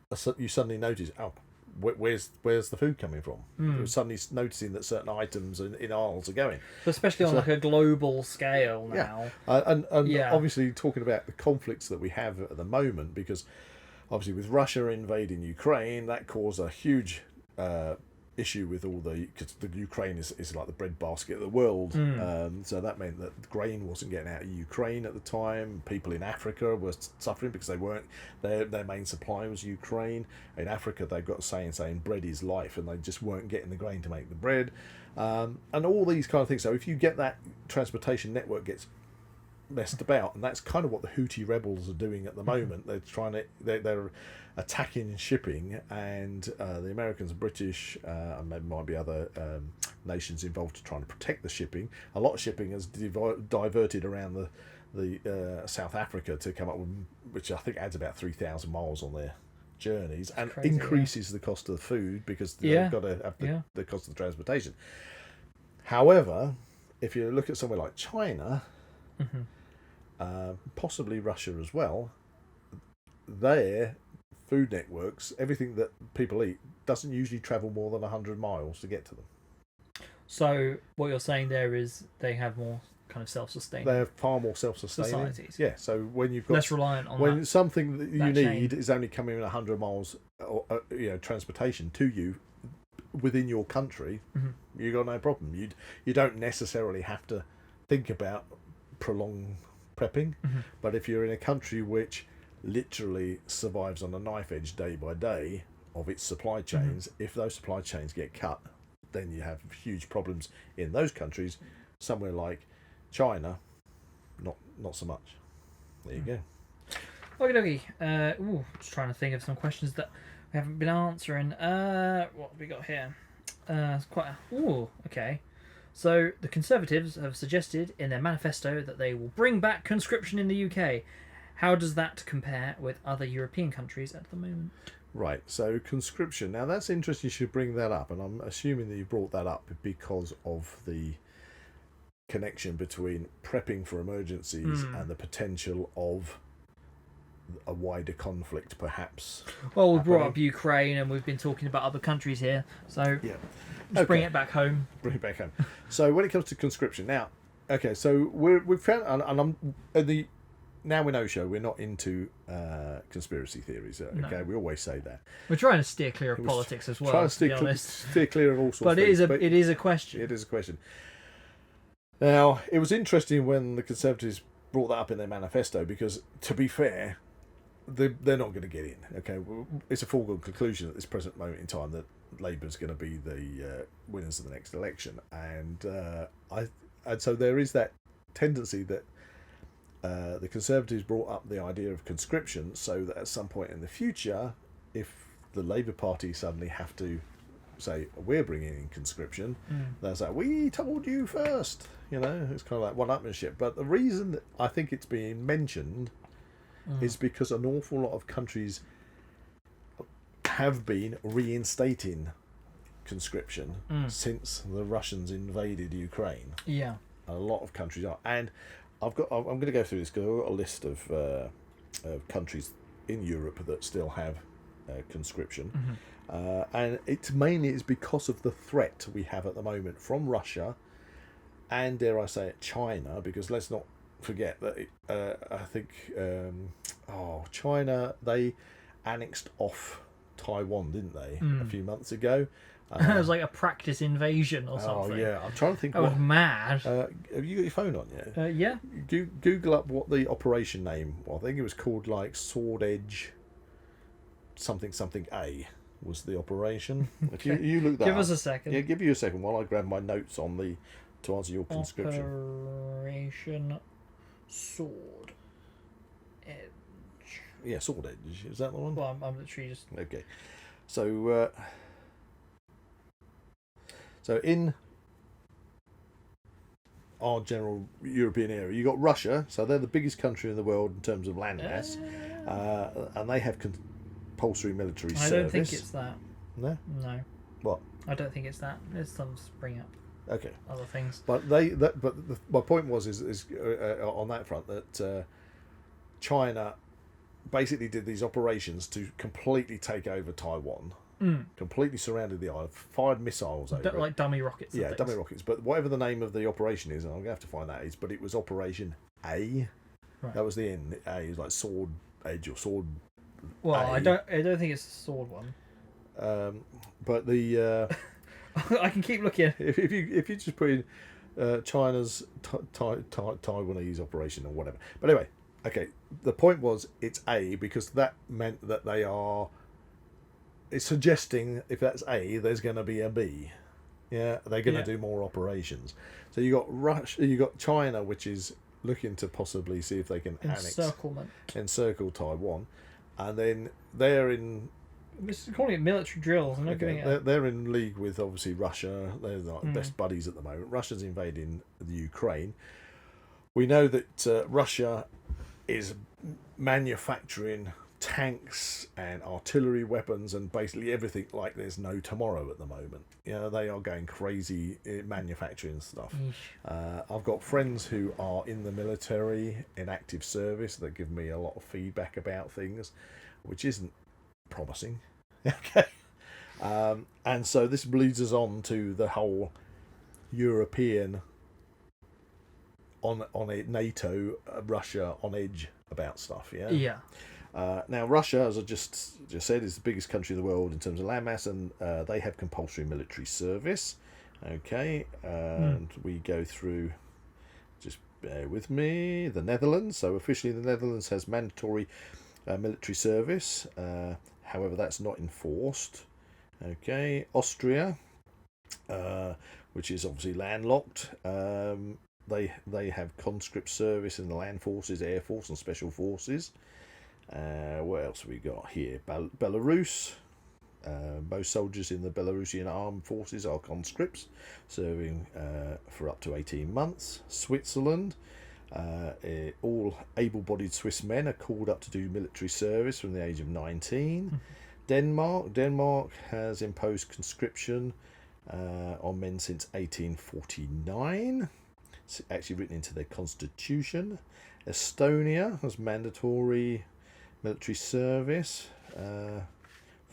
notice, where's the food coming from? You're suddenly noticing that certain items in aisles are going. Especially on a global scale now. And obviously talking about the conflicts that we have at the moment, because obviously with Russia invading Ukraine, that caused a huge issue with because the Ukraine is like the breadbasket of the world. So that meant that grain wasn't getting out of Ukraine at the time. People in Africa were suffering because they weren't, their main supply was Ukraine. In Africa, they've got a saying bread is life, and they just weren't getting the grain to make the bread. And all these kind of things. So if you get that transportation network gets messed about, and that's kind of what the Houthi rebels are doing at the moment. They're attacking shipping, and the Americans and British, and there might be other nations involved to trying to protect the shipping. A lot of shipping has diverted around the South Africa to come up with, which I think adds about 3,000 miles on their journeys, and increases the cost of the food because they've got to have the cost of the transportation. However, if you look at somewhere like China, possibly Russia as well, their food networks, everything that people eat doesn't usually travel more than 100 miles to get to them. So what you're saying there is they have more kind of self-sustaining. They're far more self-sustaining. Societies. Yeah, so when you've got less reliant on when that, something that you need chain. is only coming in 100 miles, transportation to you within your country, you got no problem. You don't necessarily have to think about prolonged prepping, but if you're in a country which literally survives on a knife edge day by day of its supply chains, if those supply chains get cut, then you have huge problems in those countries. Somewhere like China, not so much. There you go. Okie dokie. Just trying to think of some questions that we haven't been answering. What have we got here? It's quite okay. So the Conservatives have suggested in their manifesto that they will bring back conscription in the UK. How does that compare with other European countries at the moment? Right, so conscription. Now that's interesting you should bring that up, and I'm assuming that you brought that up because of the connection between prepping for emergencies and the potential of a wider conflict, perhaps. Well, we brought up Ukraine, and we've been talking about other countries here, so yeah, let's bring it back home. Bring it back home. So when it comes to conscription, now, okay, so we've found, and I'm at the Now We Know show, we're not into conspiracy theories. Okay, No. we always say that. We're trying to steer clear of politics as well. Trying to be honest. steer clear of all sorts. But of things, it is a question. It is a question. Now, it was interesting when the Conservatives brought that up in their manifesto because, to be fair, they're not going to get in. Okay, it's a foregone conclusion at this present moment in time that Labour's going to be the winners of the next election, and so there is that tendency that the Conservatives brought up the idea of conscription, so that at some point in the future, if the Labour Party suddenly have to say we're bringing in conscription, they'll say we told you first. It's kind of like one-upmanship. But the reason that I think it's being mentioned is because an awful lot of countries have been reinstating conscription since the Russians invaded Ukraine. Yeah, a lot of countries are, and I'm going to go through this because I've got a list of countries in Europe that still have conscription, and it's mainly because of the threat we have at the moment from Russia, and dare I say it, China, because let's not forget that I think China, they annexed off Taiwan, didn't they, a few months ago? It was like a practice invasion or something. Oh yeah, I'm trying to think. I was mad. Have you got your phone on yet? Yeah. Google up what the operation name was. I think it was called like Sword Edge something A was the operation. Okay. If you look that Give up, us a second. Yeah, give you a second while I grab my notes on to answer your conscription. Operation Sword Edge. Yeah, Sword Edge. Is that the one? Well, I'm literally just... Okay. So in our general European area, you got Russia, so they're the biggest country in the world in terms of landmass, and they have compulsory military service. I don't think it's that. No? No. What? I don't think it's that. There's some spring up. Okay. Other things. But my point was on that front that China basically did these operations to completely take over Taiwan. Completely surrounded the island, fired missiles over it. Like dummy rockets. Yeah, dummy rockets. But whatever the name of the operation is, and I'm going to have to find that is, but it was Operation A. Right. That was the end. A is like Sword Edge or Sword. Well, A. I don't think it's the sword one. But the I can keep looking. If you just put in China's Taiwanese operation or whatever. But anyway, okay. The point was it's A because that meant that they are. It's suggesting if that's A, there's going to be a B. Yeah, they're going to do more operations. So you got Russia, you got China, which is looking to possibly see if they can encircle Taiwan, and then they're in. We're calling it military drills. I'm not doing it. They're in league with obviously Russia. They're like best buddies at the moment. Russia's invading the Ukraine. We know that Russia is manufacturing tanks and artillery weapons and basically everything like there's no tomorrow at the moment. They are going crazy manufacturing stuff. I've got friends who are in the military in active service that give me a lot of feedback about things, which isn't promising. Okay. And so this leads us on to the whole European on a NATO, Russia on edge about stuff. Yeah. Yeah. Now Russia, as I just said, is the biggest country in the world in terms of landmass, and they have compulsory military service. Okay, and we go through. Just bear with me. The Netherlands. So officially, the Netherlands has mandatory military service. However, that's not enforced. Okay, Austria, which is obviously landlocked. They have conscript service in the land forces, air force, and special forces. What else have we got here? Belarus. Most soldiers in the Belarusian armed forces are conscripts, serving for up to 18 months. Switzerland. All able-bodied Swiss men are called up to do military service from the age of 19. Denmark has imposed conscription on men since 1849. It's actually written into their constitution. Estonia has mandatory military service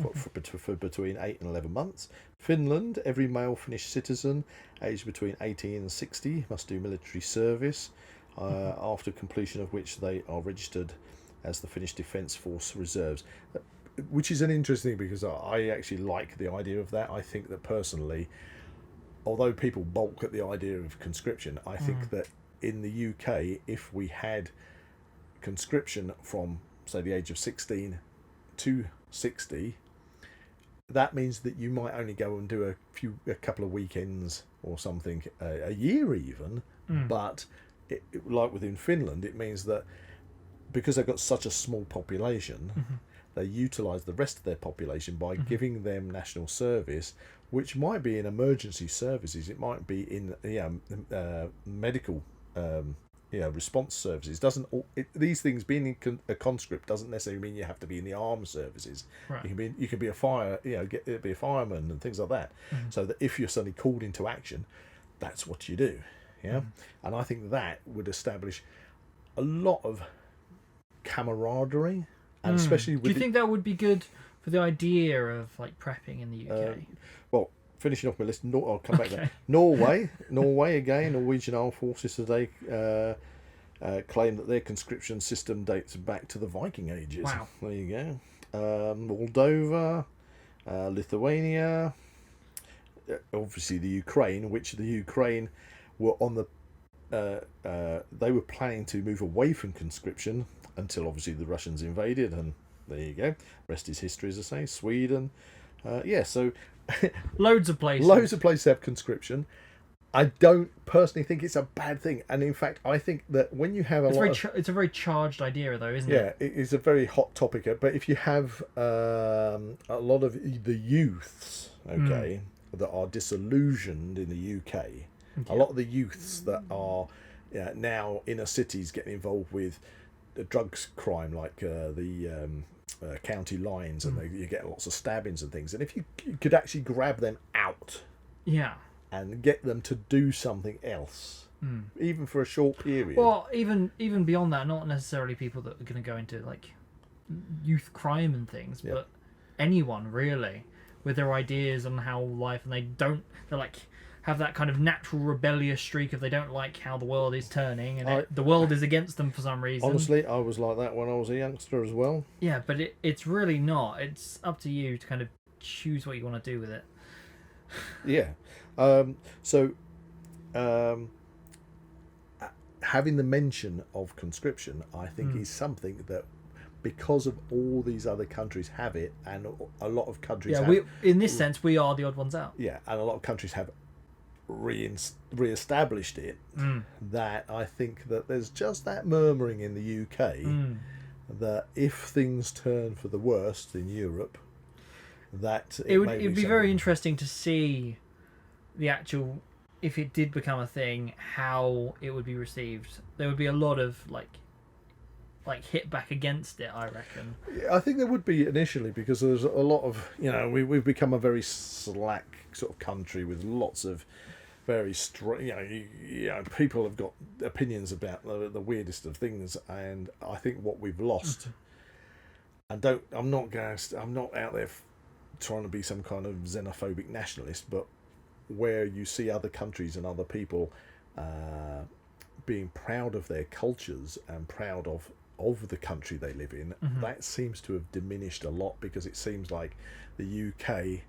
for between 8 and 11 months. Finland, every male Finnish citizen aged between 18 and 60 must do military service, after completion of which they are registered as the Finnish Defence Force Reserves. Which is an interesting, because I actually like the idea of that. I think that personally, although people balk at the idea of conscription, I think that in the UK, if we had conscription from, say, the age of 16 to 60, that means that you might only go and do a couple of weekends or something a year even. But like within Finland, it means that because they've got such a small population, they utilise the rest of their population by giving them national service, which might be in emergency services, it might be in medical response services. These things, being a conscript doesn't necessarily mean you have to be in the armed services. Right. You can be a be a fireman and things like that. So that if you're suddenly called into action, that's what you do. Yeah, and I think that would establish a lot of camaraderie, and especially with. Do you think that would be good for the idea of like prepping in the UK? Well, finishing off my list, I'll come back to that. Norway again. Norwegian Armed Forces today claim that their conscription system dates back to the Viking ages. Wow. There you go. Moldova, Lithuania, obviously the Ukraine, were on the they were planning to move away from conscription until obviously the Russians invaded, and there you go. Rest is history, as I say. Sweden, so loads of places have conscription. I don't personally think it's a bad thing, and in fact, I think that when you have it's a very charged idea, though, isn't it? Yeah, it's a very hot topic. But if you have a lot of the youths, that are disillusioned in the UK, a lot of the youths that are now inner cities getting involved with the drugs crime, like the county lines, and you get lots of stabbings and things. And if you could actually grab them out, and get them to do something else, even for a short period. Well, even beyond that, not necessarily people that are going to go into like youth crime and things, but anyone really with their ideas on how life, and they're like have that kind of natural rebellious streak if they don't like how the world is turning, and the world is against them for some reason. Honestly, I was like that when I was a youngster as well. Yeah, but it's really not. It's up to you to kind of choose what you want to do with it. Yeah. Having the mention of conscription, I think, is something that, because of all these other countries have it, and a lot of countries in this sense, we are the odd ones out. Yeah, and a lot of countries have re-established it, that I think that there's just that murmuring in the UK that if things turn for the worst in Europe, that it'd be very interesting to see the actual, if it did become a thing, how it would be received. There would be a lot of like hit back against it, I reckon. I think there would be initially, because there's a lot of, we've become a very slack sort of country with lots of very people have got opinions about the weirdest of things, and I think what we've lost I'm not out there trying to be some kind of xenophobic nationalist, but where you see other countries and other people being proud of their cultures and proud of the country they live in, that seems to have diminished a lot, because it seems like the UK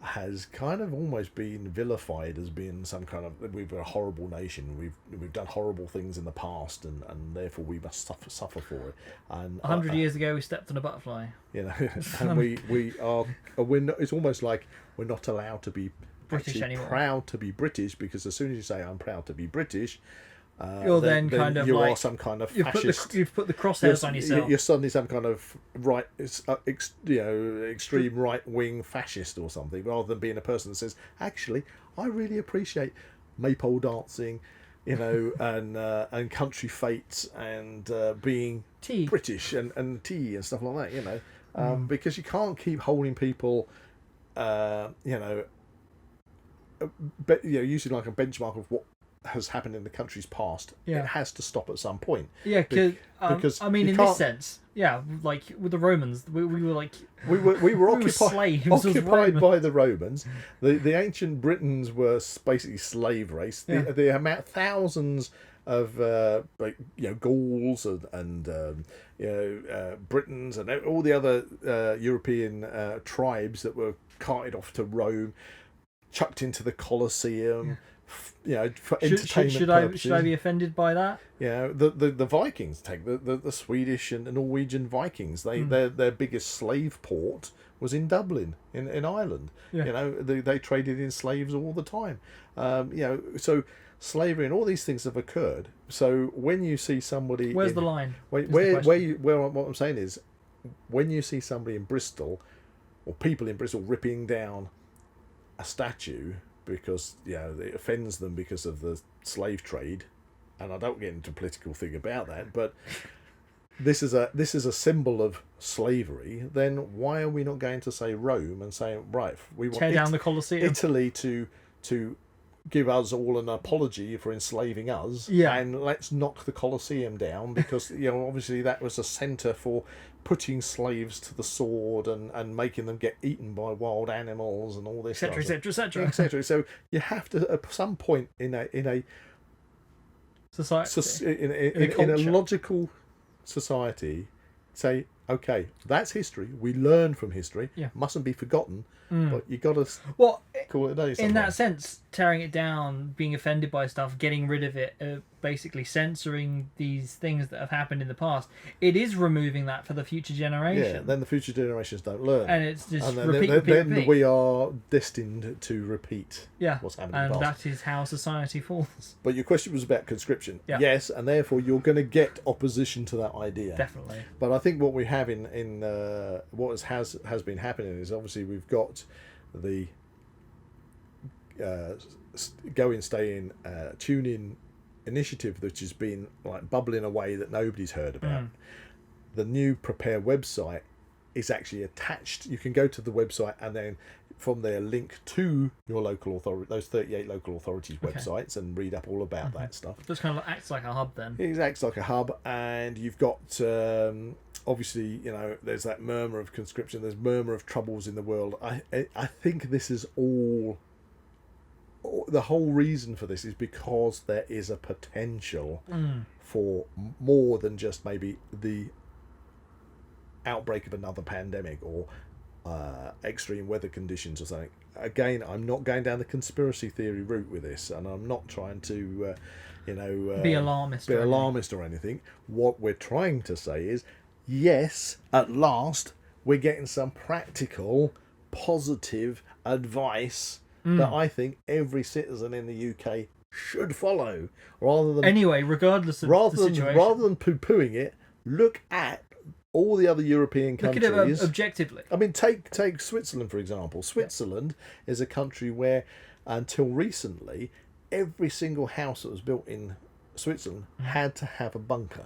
has kind of almost been vilified as being some kind of, we're a horrible nation, we've done horrible things in the past, and therefore we must suffer for it. And 100 years ago we stepped on a butterfly, and we're not, it's almost like we're not allowed to be British anymore. Proud to be British, because as soon as you say I'm proud to be British, you're then kind of you like, are some kind of fascist. You've put the crosshairs on yourself. You're suddenly some kind of extreme right wing fascist or something, rather than being a person that says, actually, I really appreciate maypole dancing, and country fetes, and being tea. British and tea and stuff like that. Because you can't keep holding people, using like a benchmark of what has happened in the country's past. It has to stop at some point. Because I mean, in this sense, like with the Romans, we were like we were occupied by the Romans. The ancient Britons were basically slave race. The amount, thousands of Gauls and Britons and all the other European tribes that were carted off to Rome, chucked into the Colosseum. For entertainment purposes. Should I be offended by that? The Vikings, take the Swedish and the Norwegian Vikings. Their biggest slave port was in Dublin, in Ireland. They traded in slaves all the time. So slavery and all these things have occurred. So when you see somebody, where's the line? What I'm saying is, when you see somebody in Bristol, or people in Bristol ripping down a statue because it offends them because of the slave trade, and I don't get into a political thing about that, but this is a symbol of slavery, then why are we not going to say Rome and saying, right, we want tear down the Colosseum, Italy to give us all an apology for enslaving us, and let's knock the Colosseum down, because obviously that was a centre for putting slaves to the sword and making them get eaten by wild animals and all this, etc. So you have to, at some point in a society, in a logical society, say, okay, that's history. We learn from history. Mustn't be forgotten. But you got to call it a day. In that sense, tearing it down, being offended by stuff, getting rid of it, basically censoring these things that have happened in the past, it is removing that for the future generation. Yeah, then the future generations don't learn. And it's just repeat. Then we are destined to repeat what's happened in the past. And that is how society falls. But your question was about conscription. Yes, and therefore you're going to get opposition to that idea. Definitely. But I think what we have in what has been happening is, obviously we've got the go in, stay in, tune in initiative, which has been like bubbling away that nobody's heard about. The new Prepare website is actually attached. You can go to the website and then from there link to your local authority, those 38 local authorities' websites, and read up all about that stuff. Just kind of acts like a hub then. It acts like a hub, and you've got obviously, there's that murmur of conscription, there's murmur of troubles in the world. I think this is all the whole reason for this is because there is a potential for more than just maybe the outbreak of another pandemic or extreme weather conditions or something. Again, I'm not going down the conspiracy theory route with this, and I'm not trying to be alarmist or anything. What we're trying to say is, yes, at last we're getting some practical, positive advice that I think every citizen in the UK should follow, rather than regardless of the situation. Rather than poo-pooing it, look at all the other European countries. Look at it objectively. I mean, take Switzerland, for example. Switzerland is a country where, until recently, every single house that was built in Switzerland had to have a bunker.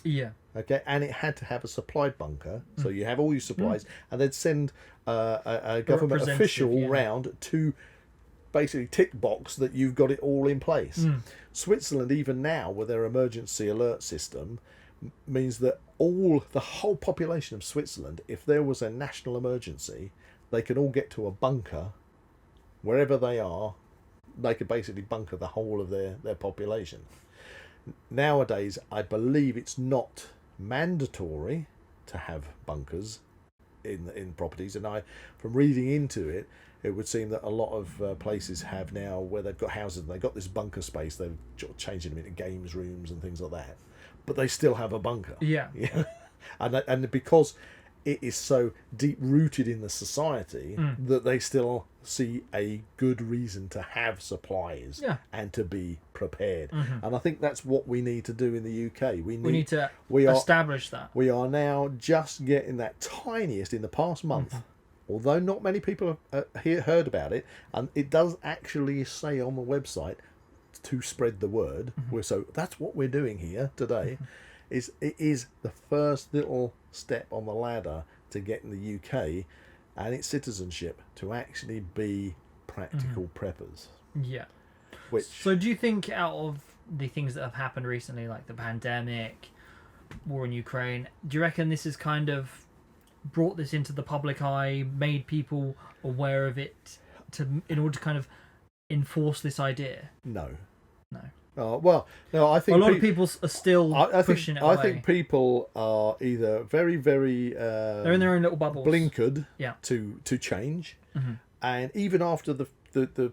Yeah. Okay, and it had to have a supplied bunker, so you have all your supplies, and they'd send a government official round to basically tick box that you've got it all in place. Switzerland, even now, with their emergency alert system, means that the whole population of Switzerland, if there was a national emergency, they could all get to a bunker wherever they are. They could basically bunker the whole of their population. Nowadays, I believe it's not mandatory to have bunkers in properties, and from reading into it, it would seem that a lot of places have now, where they've got houses and they've got this bunker space, they're changing them into games rooms and things like that, but they still have a bunker. Yeah. And because it is so deep rooted in the society that they still see a good reason to have supplies and to be prepared. And I think that's what we need to do in the UK. We need to establish that. We are now just getting that tiniest in the past month. Although not many people have heard about it, and it does actually say on the website to spread the word. So that's what we're doing here today. It is the first little step on the ladder to getting the UK and its citizenship to actually be practical preppers. Yeah. So do you think, out of the things that have happened recently, like the pandemic, war in Ukraine, do you reckon this has kind of brought this into the public eye, made people aware of it in order to kind of enforce this idea? No. No, I think a lot of people are still pushing it away. I think people are either very, very they're in their own little bubbles, blinkered to change, and even after the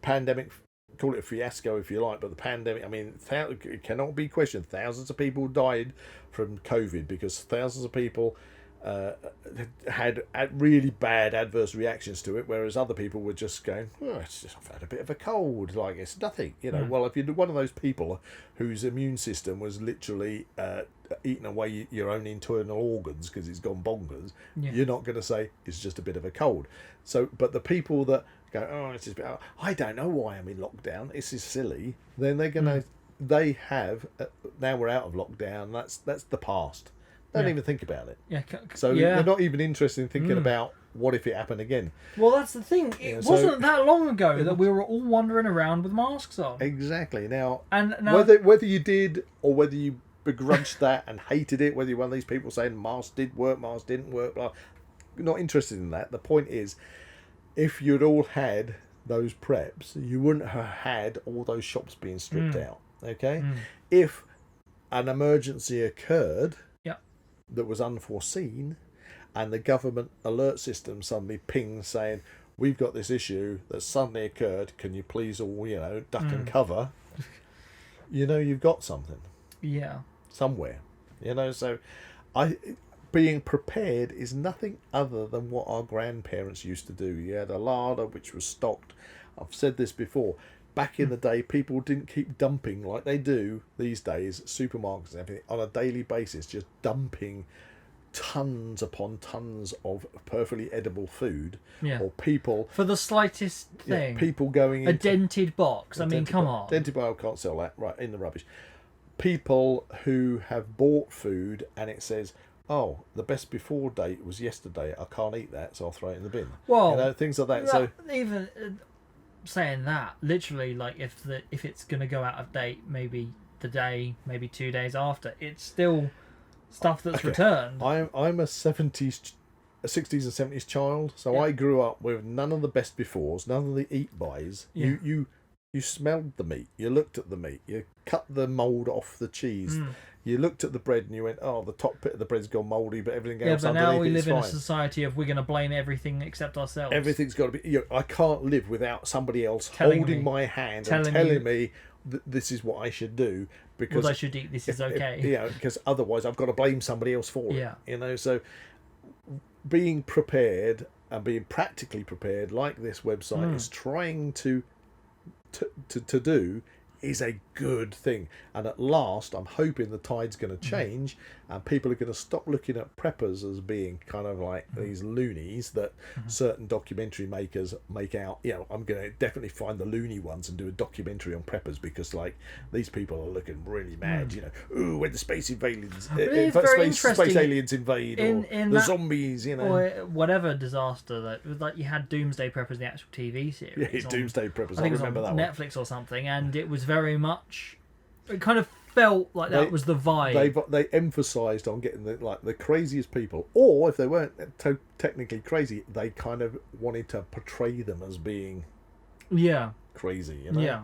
pandemic, call it a fiasco if you like, but the pandemic, I mean, it cannot be questioned. Thousands of people died from COVID because thousands of people had really bad adverse reactions to it, whereas other people were just going, I've had a bit of a cold, like it's nothing, Well, if you're one of those people whose immune system was literally eating away your own internal organs because it's gone bonkers, you're not going to say it's just a bit of a cold. So, but the people that go, it's just I don't know why I'm in lockdown, this is silly, then they're going to, they have, now we're out of lockdown, that's the past. Don't even think about it. So they're not even interested in thinking about what if it happened again. Well, that's the thing. It wasn't that long ago that we were all wandering around with masks on. Exactly. Now now whether you did or whether you begrudged that and hated it, whether you're one of these people saying masks did work, masks didn't work, blah, not interested in that. The point is, if you'd all had those preps, you wouldn't have had all those shops being stripped out. Okay? If an emergency occurred that was unforeseen, and the government alert system suddenly pings saying, we've got this issue that suddenly occurred, can you please all, duck and cover, you've got something. Somewhere. So being prepared is nothing other than what our grandparents used to do. You had a larder which was stocked. I've said this before. Back in the day, people didn't keep dumping like they do these days, supermarkets and everything, on a daily basis, just dumping tons upon tons of perfectly edible food. Or people... For the slightest thing. People going into... A dented box. Come on. Dented box, can't sell that. Right, in the rubbish. People who have bought food and it says, the best before date was yesterday, I can't eat that, so I'll throw it in the bin. Well... things like that. So even... saying that, literally, like if it's going to go out of date, maybe the day, maybe 2 days after, it's still stuff that's returned. I'm a 60s and 70s child, so I grew up with none of the best befores, none of the eat buys. You smelled the meat, you looked at the meat, you cut the mould off the cheese. You looked at the bread and you went, the top bit of the bread's gone mouldy, but everything else underneath now we live is in fine. A society of we're going to blame everything except ourselves. Everything's got to be... I can't live without somebody else holding my hand and telling me that this is what I should do. Because what I should eat, this is okay. Because otherwise I've got to blame somebody else for it. So being prepared and being practically prepared, like this website is trying to do, is a good thing. And at last, I'm hoping the tide's going to change and people are going to stop looking at preppers as being kind of like these loonies that certain documentary makers make out. I'm going to definitely find the loony ones and do a documentary on preppers because, like, these people are looking really mad. Ooh, when the space aliens invade, or the zombies, or whatever disaster that, like, you had Doomsday Preppers, the actual TV series. Doomsday Preppers. I think remember it was on that Netflix or something, and it was very much, it kind of felt like that was the vibe. They emphasised on getting the craziest people, or if they weren't technically crazy, they kind of wanted to portray them as being crazy, you know. Yeah.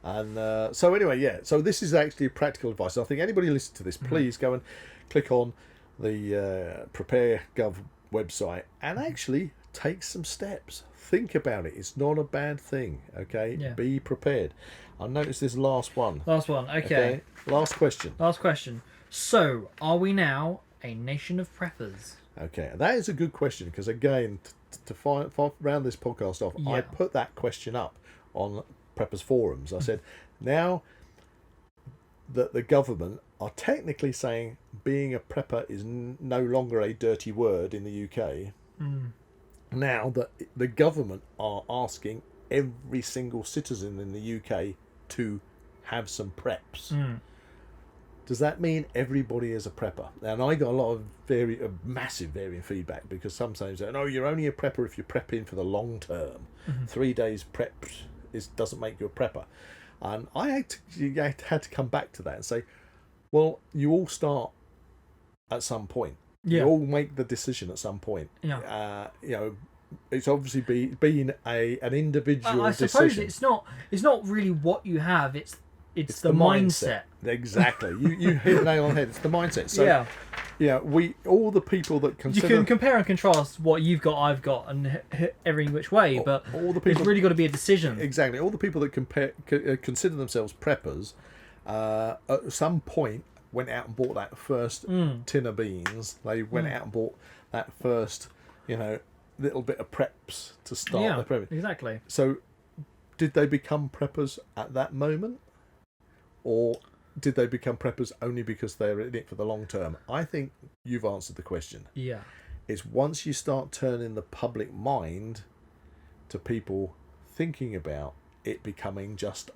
And so anyway, so this is actually practical advice. I think anybody listening to this, please go and click on the Prepare Gov website and actually take some steps. Think about it. It's not a bad thing, okay? Yeah. Be prepared. I noticed this last one. Okay. Last question. So, are we now a nation of preppers? Okay, that is a good question because, again, to round this podcast off, I put that question up on Preppers Forums. I said, now that the government are technically saying being a prepper is no longer a dirty word in the UK, now that the government are asking every single citizen in the UK to have some preps. Does that mean everybody is a prepper? And I got a lot of massive varying feedback because sometimes they say, no, you're only a prepper if you're prepping for the long term. 3 days prep doesn't make you a prepper. And I had to come back to that and say, well, you all start at some point. You all make the decision at some point. It's obviously being an individual I suppose decision. it's not really what you have, it's the mindset. Exactly. You hit the nail on the head. It's the mindset. So all the people that consider, you can compare and contrast what you've got, I've got, and every which way, but all the people, it's really got to be a decision. Exactly. All the people that consider themselves preppers at some point went out and bought that first tin of beans. They went out and bought that first, little bit of preps to start their prepping. Exactly. So did they become preppers at that moment? Or did they become preppers only because they're in it for the long term? I think you've answered the question. Yeah. It's once you start turning the public mind to people thinking about it becoming just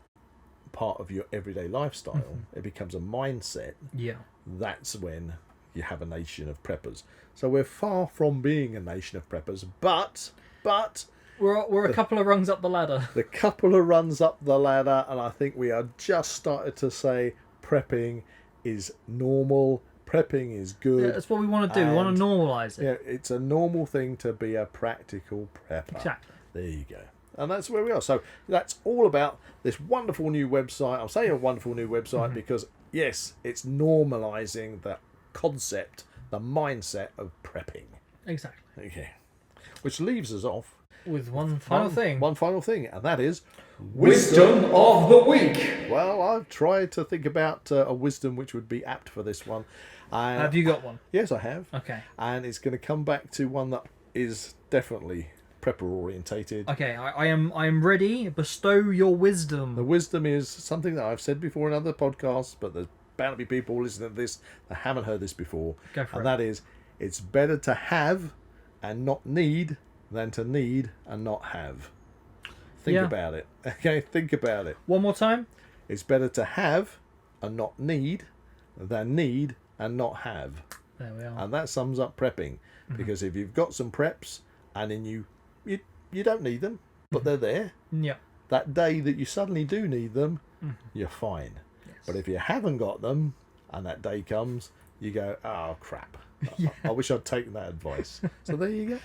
part of your everyday lifestyle, it becomes a mindset. Yeah. That's when you have a nation of preppers. So we're far from being a nation of preppers, but we're a couple of rungs up the ladder. The couple of runs up the ladder, and I think we are just started to say prepping is normal, prepping is good. Yeah, that's what we want to do. We want to normalise it. Yeah, it's a normal thing to be a practical prepper. Exactly. There you go. And that's where we are. So that's all about this wonderful new website. I'm saying a wonderful new website because, yes, it's normalising the concept, the mindset of prepping. Exactly. Okay. Which leaves us off with one final thing, and that is Wisdom of the Week. Well, I've tried to think about a wisdom which would be apt for this one. Have you got one? Yes, I have. Okay. And it's going to come back to one that is definitely prepper orientated. Okay, I am ready. Bestow your wisdom. The wisdom is something that I've said before in other podcasts, but there's bound to be people listening to this that haven't heard this before. Go for it. And that is, it's better to have and not need than to need and not have. Think about it. Okay, think about it. One more time. It's better to have and not need than need and not have. There we are. And that sums up prepping. Because if you've got some preps and then you don't need them, but they're there, that day that you suddenly do need them, you're fine. Yes. But if you haven't got them and that day comes, you go, oh crap. I wish I'd taken that advice. So there you go.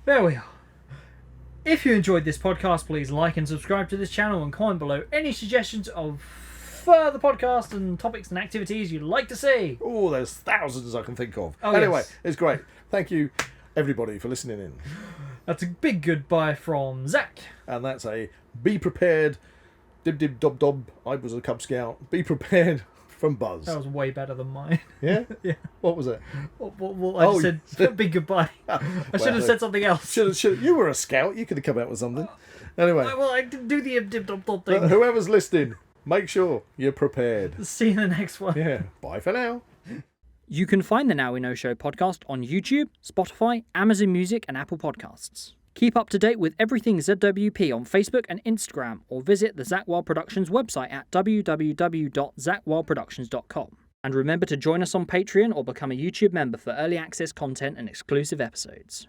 There we are. If you enjoyed this podcast, please like and subscribe to this channel and comment below any suggestions of further podcasts and topics and activities you'd like to see. Oh, there's thousands I can think of. Oh, anyway, It's great. Thank you, everybody, for listening in. That's a big goodbye from Zak. And that's a be prepared, dib dib dob dob, I was a Cub Scout, be prepared from Buzz. That was way better than mine. Yeah? Yeah. What was it? Well, I just said big goodbye. I should have said something else. You were a scout. You could have come out with something. Anyway. Well, I didn't do the dib dob dob thing. Whoever's listening, make sure you're prepared. See you in the next one. Yeah. Bye for now. You can find the Now We Know Show podcast on YouTube, Spotify, Amazon Music, and Apple Podcasts. Keep up to date with everything ZWP on Facebook and Instagram, or visit the Zak Wylde Productions website at www.zakwyldeproductions.com. And remember to join us on Patreon or become a YouTube member for early access content and exclusive episodes.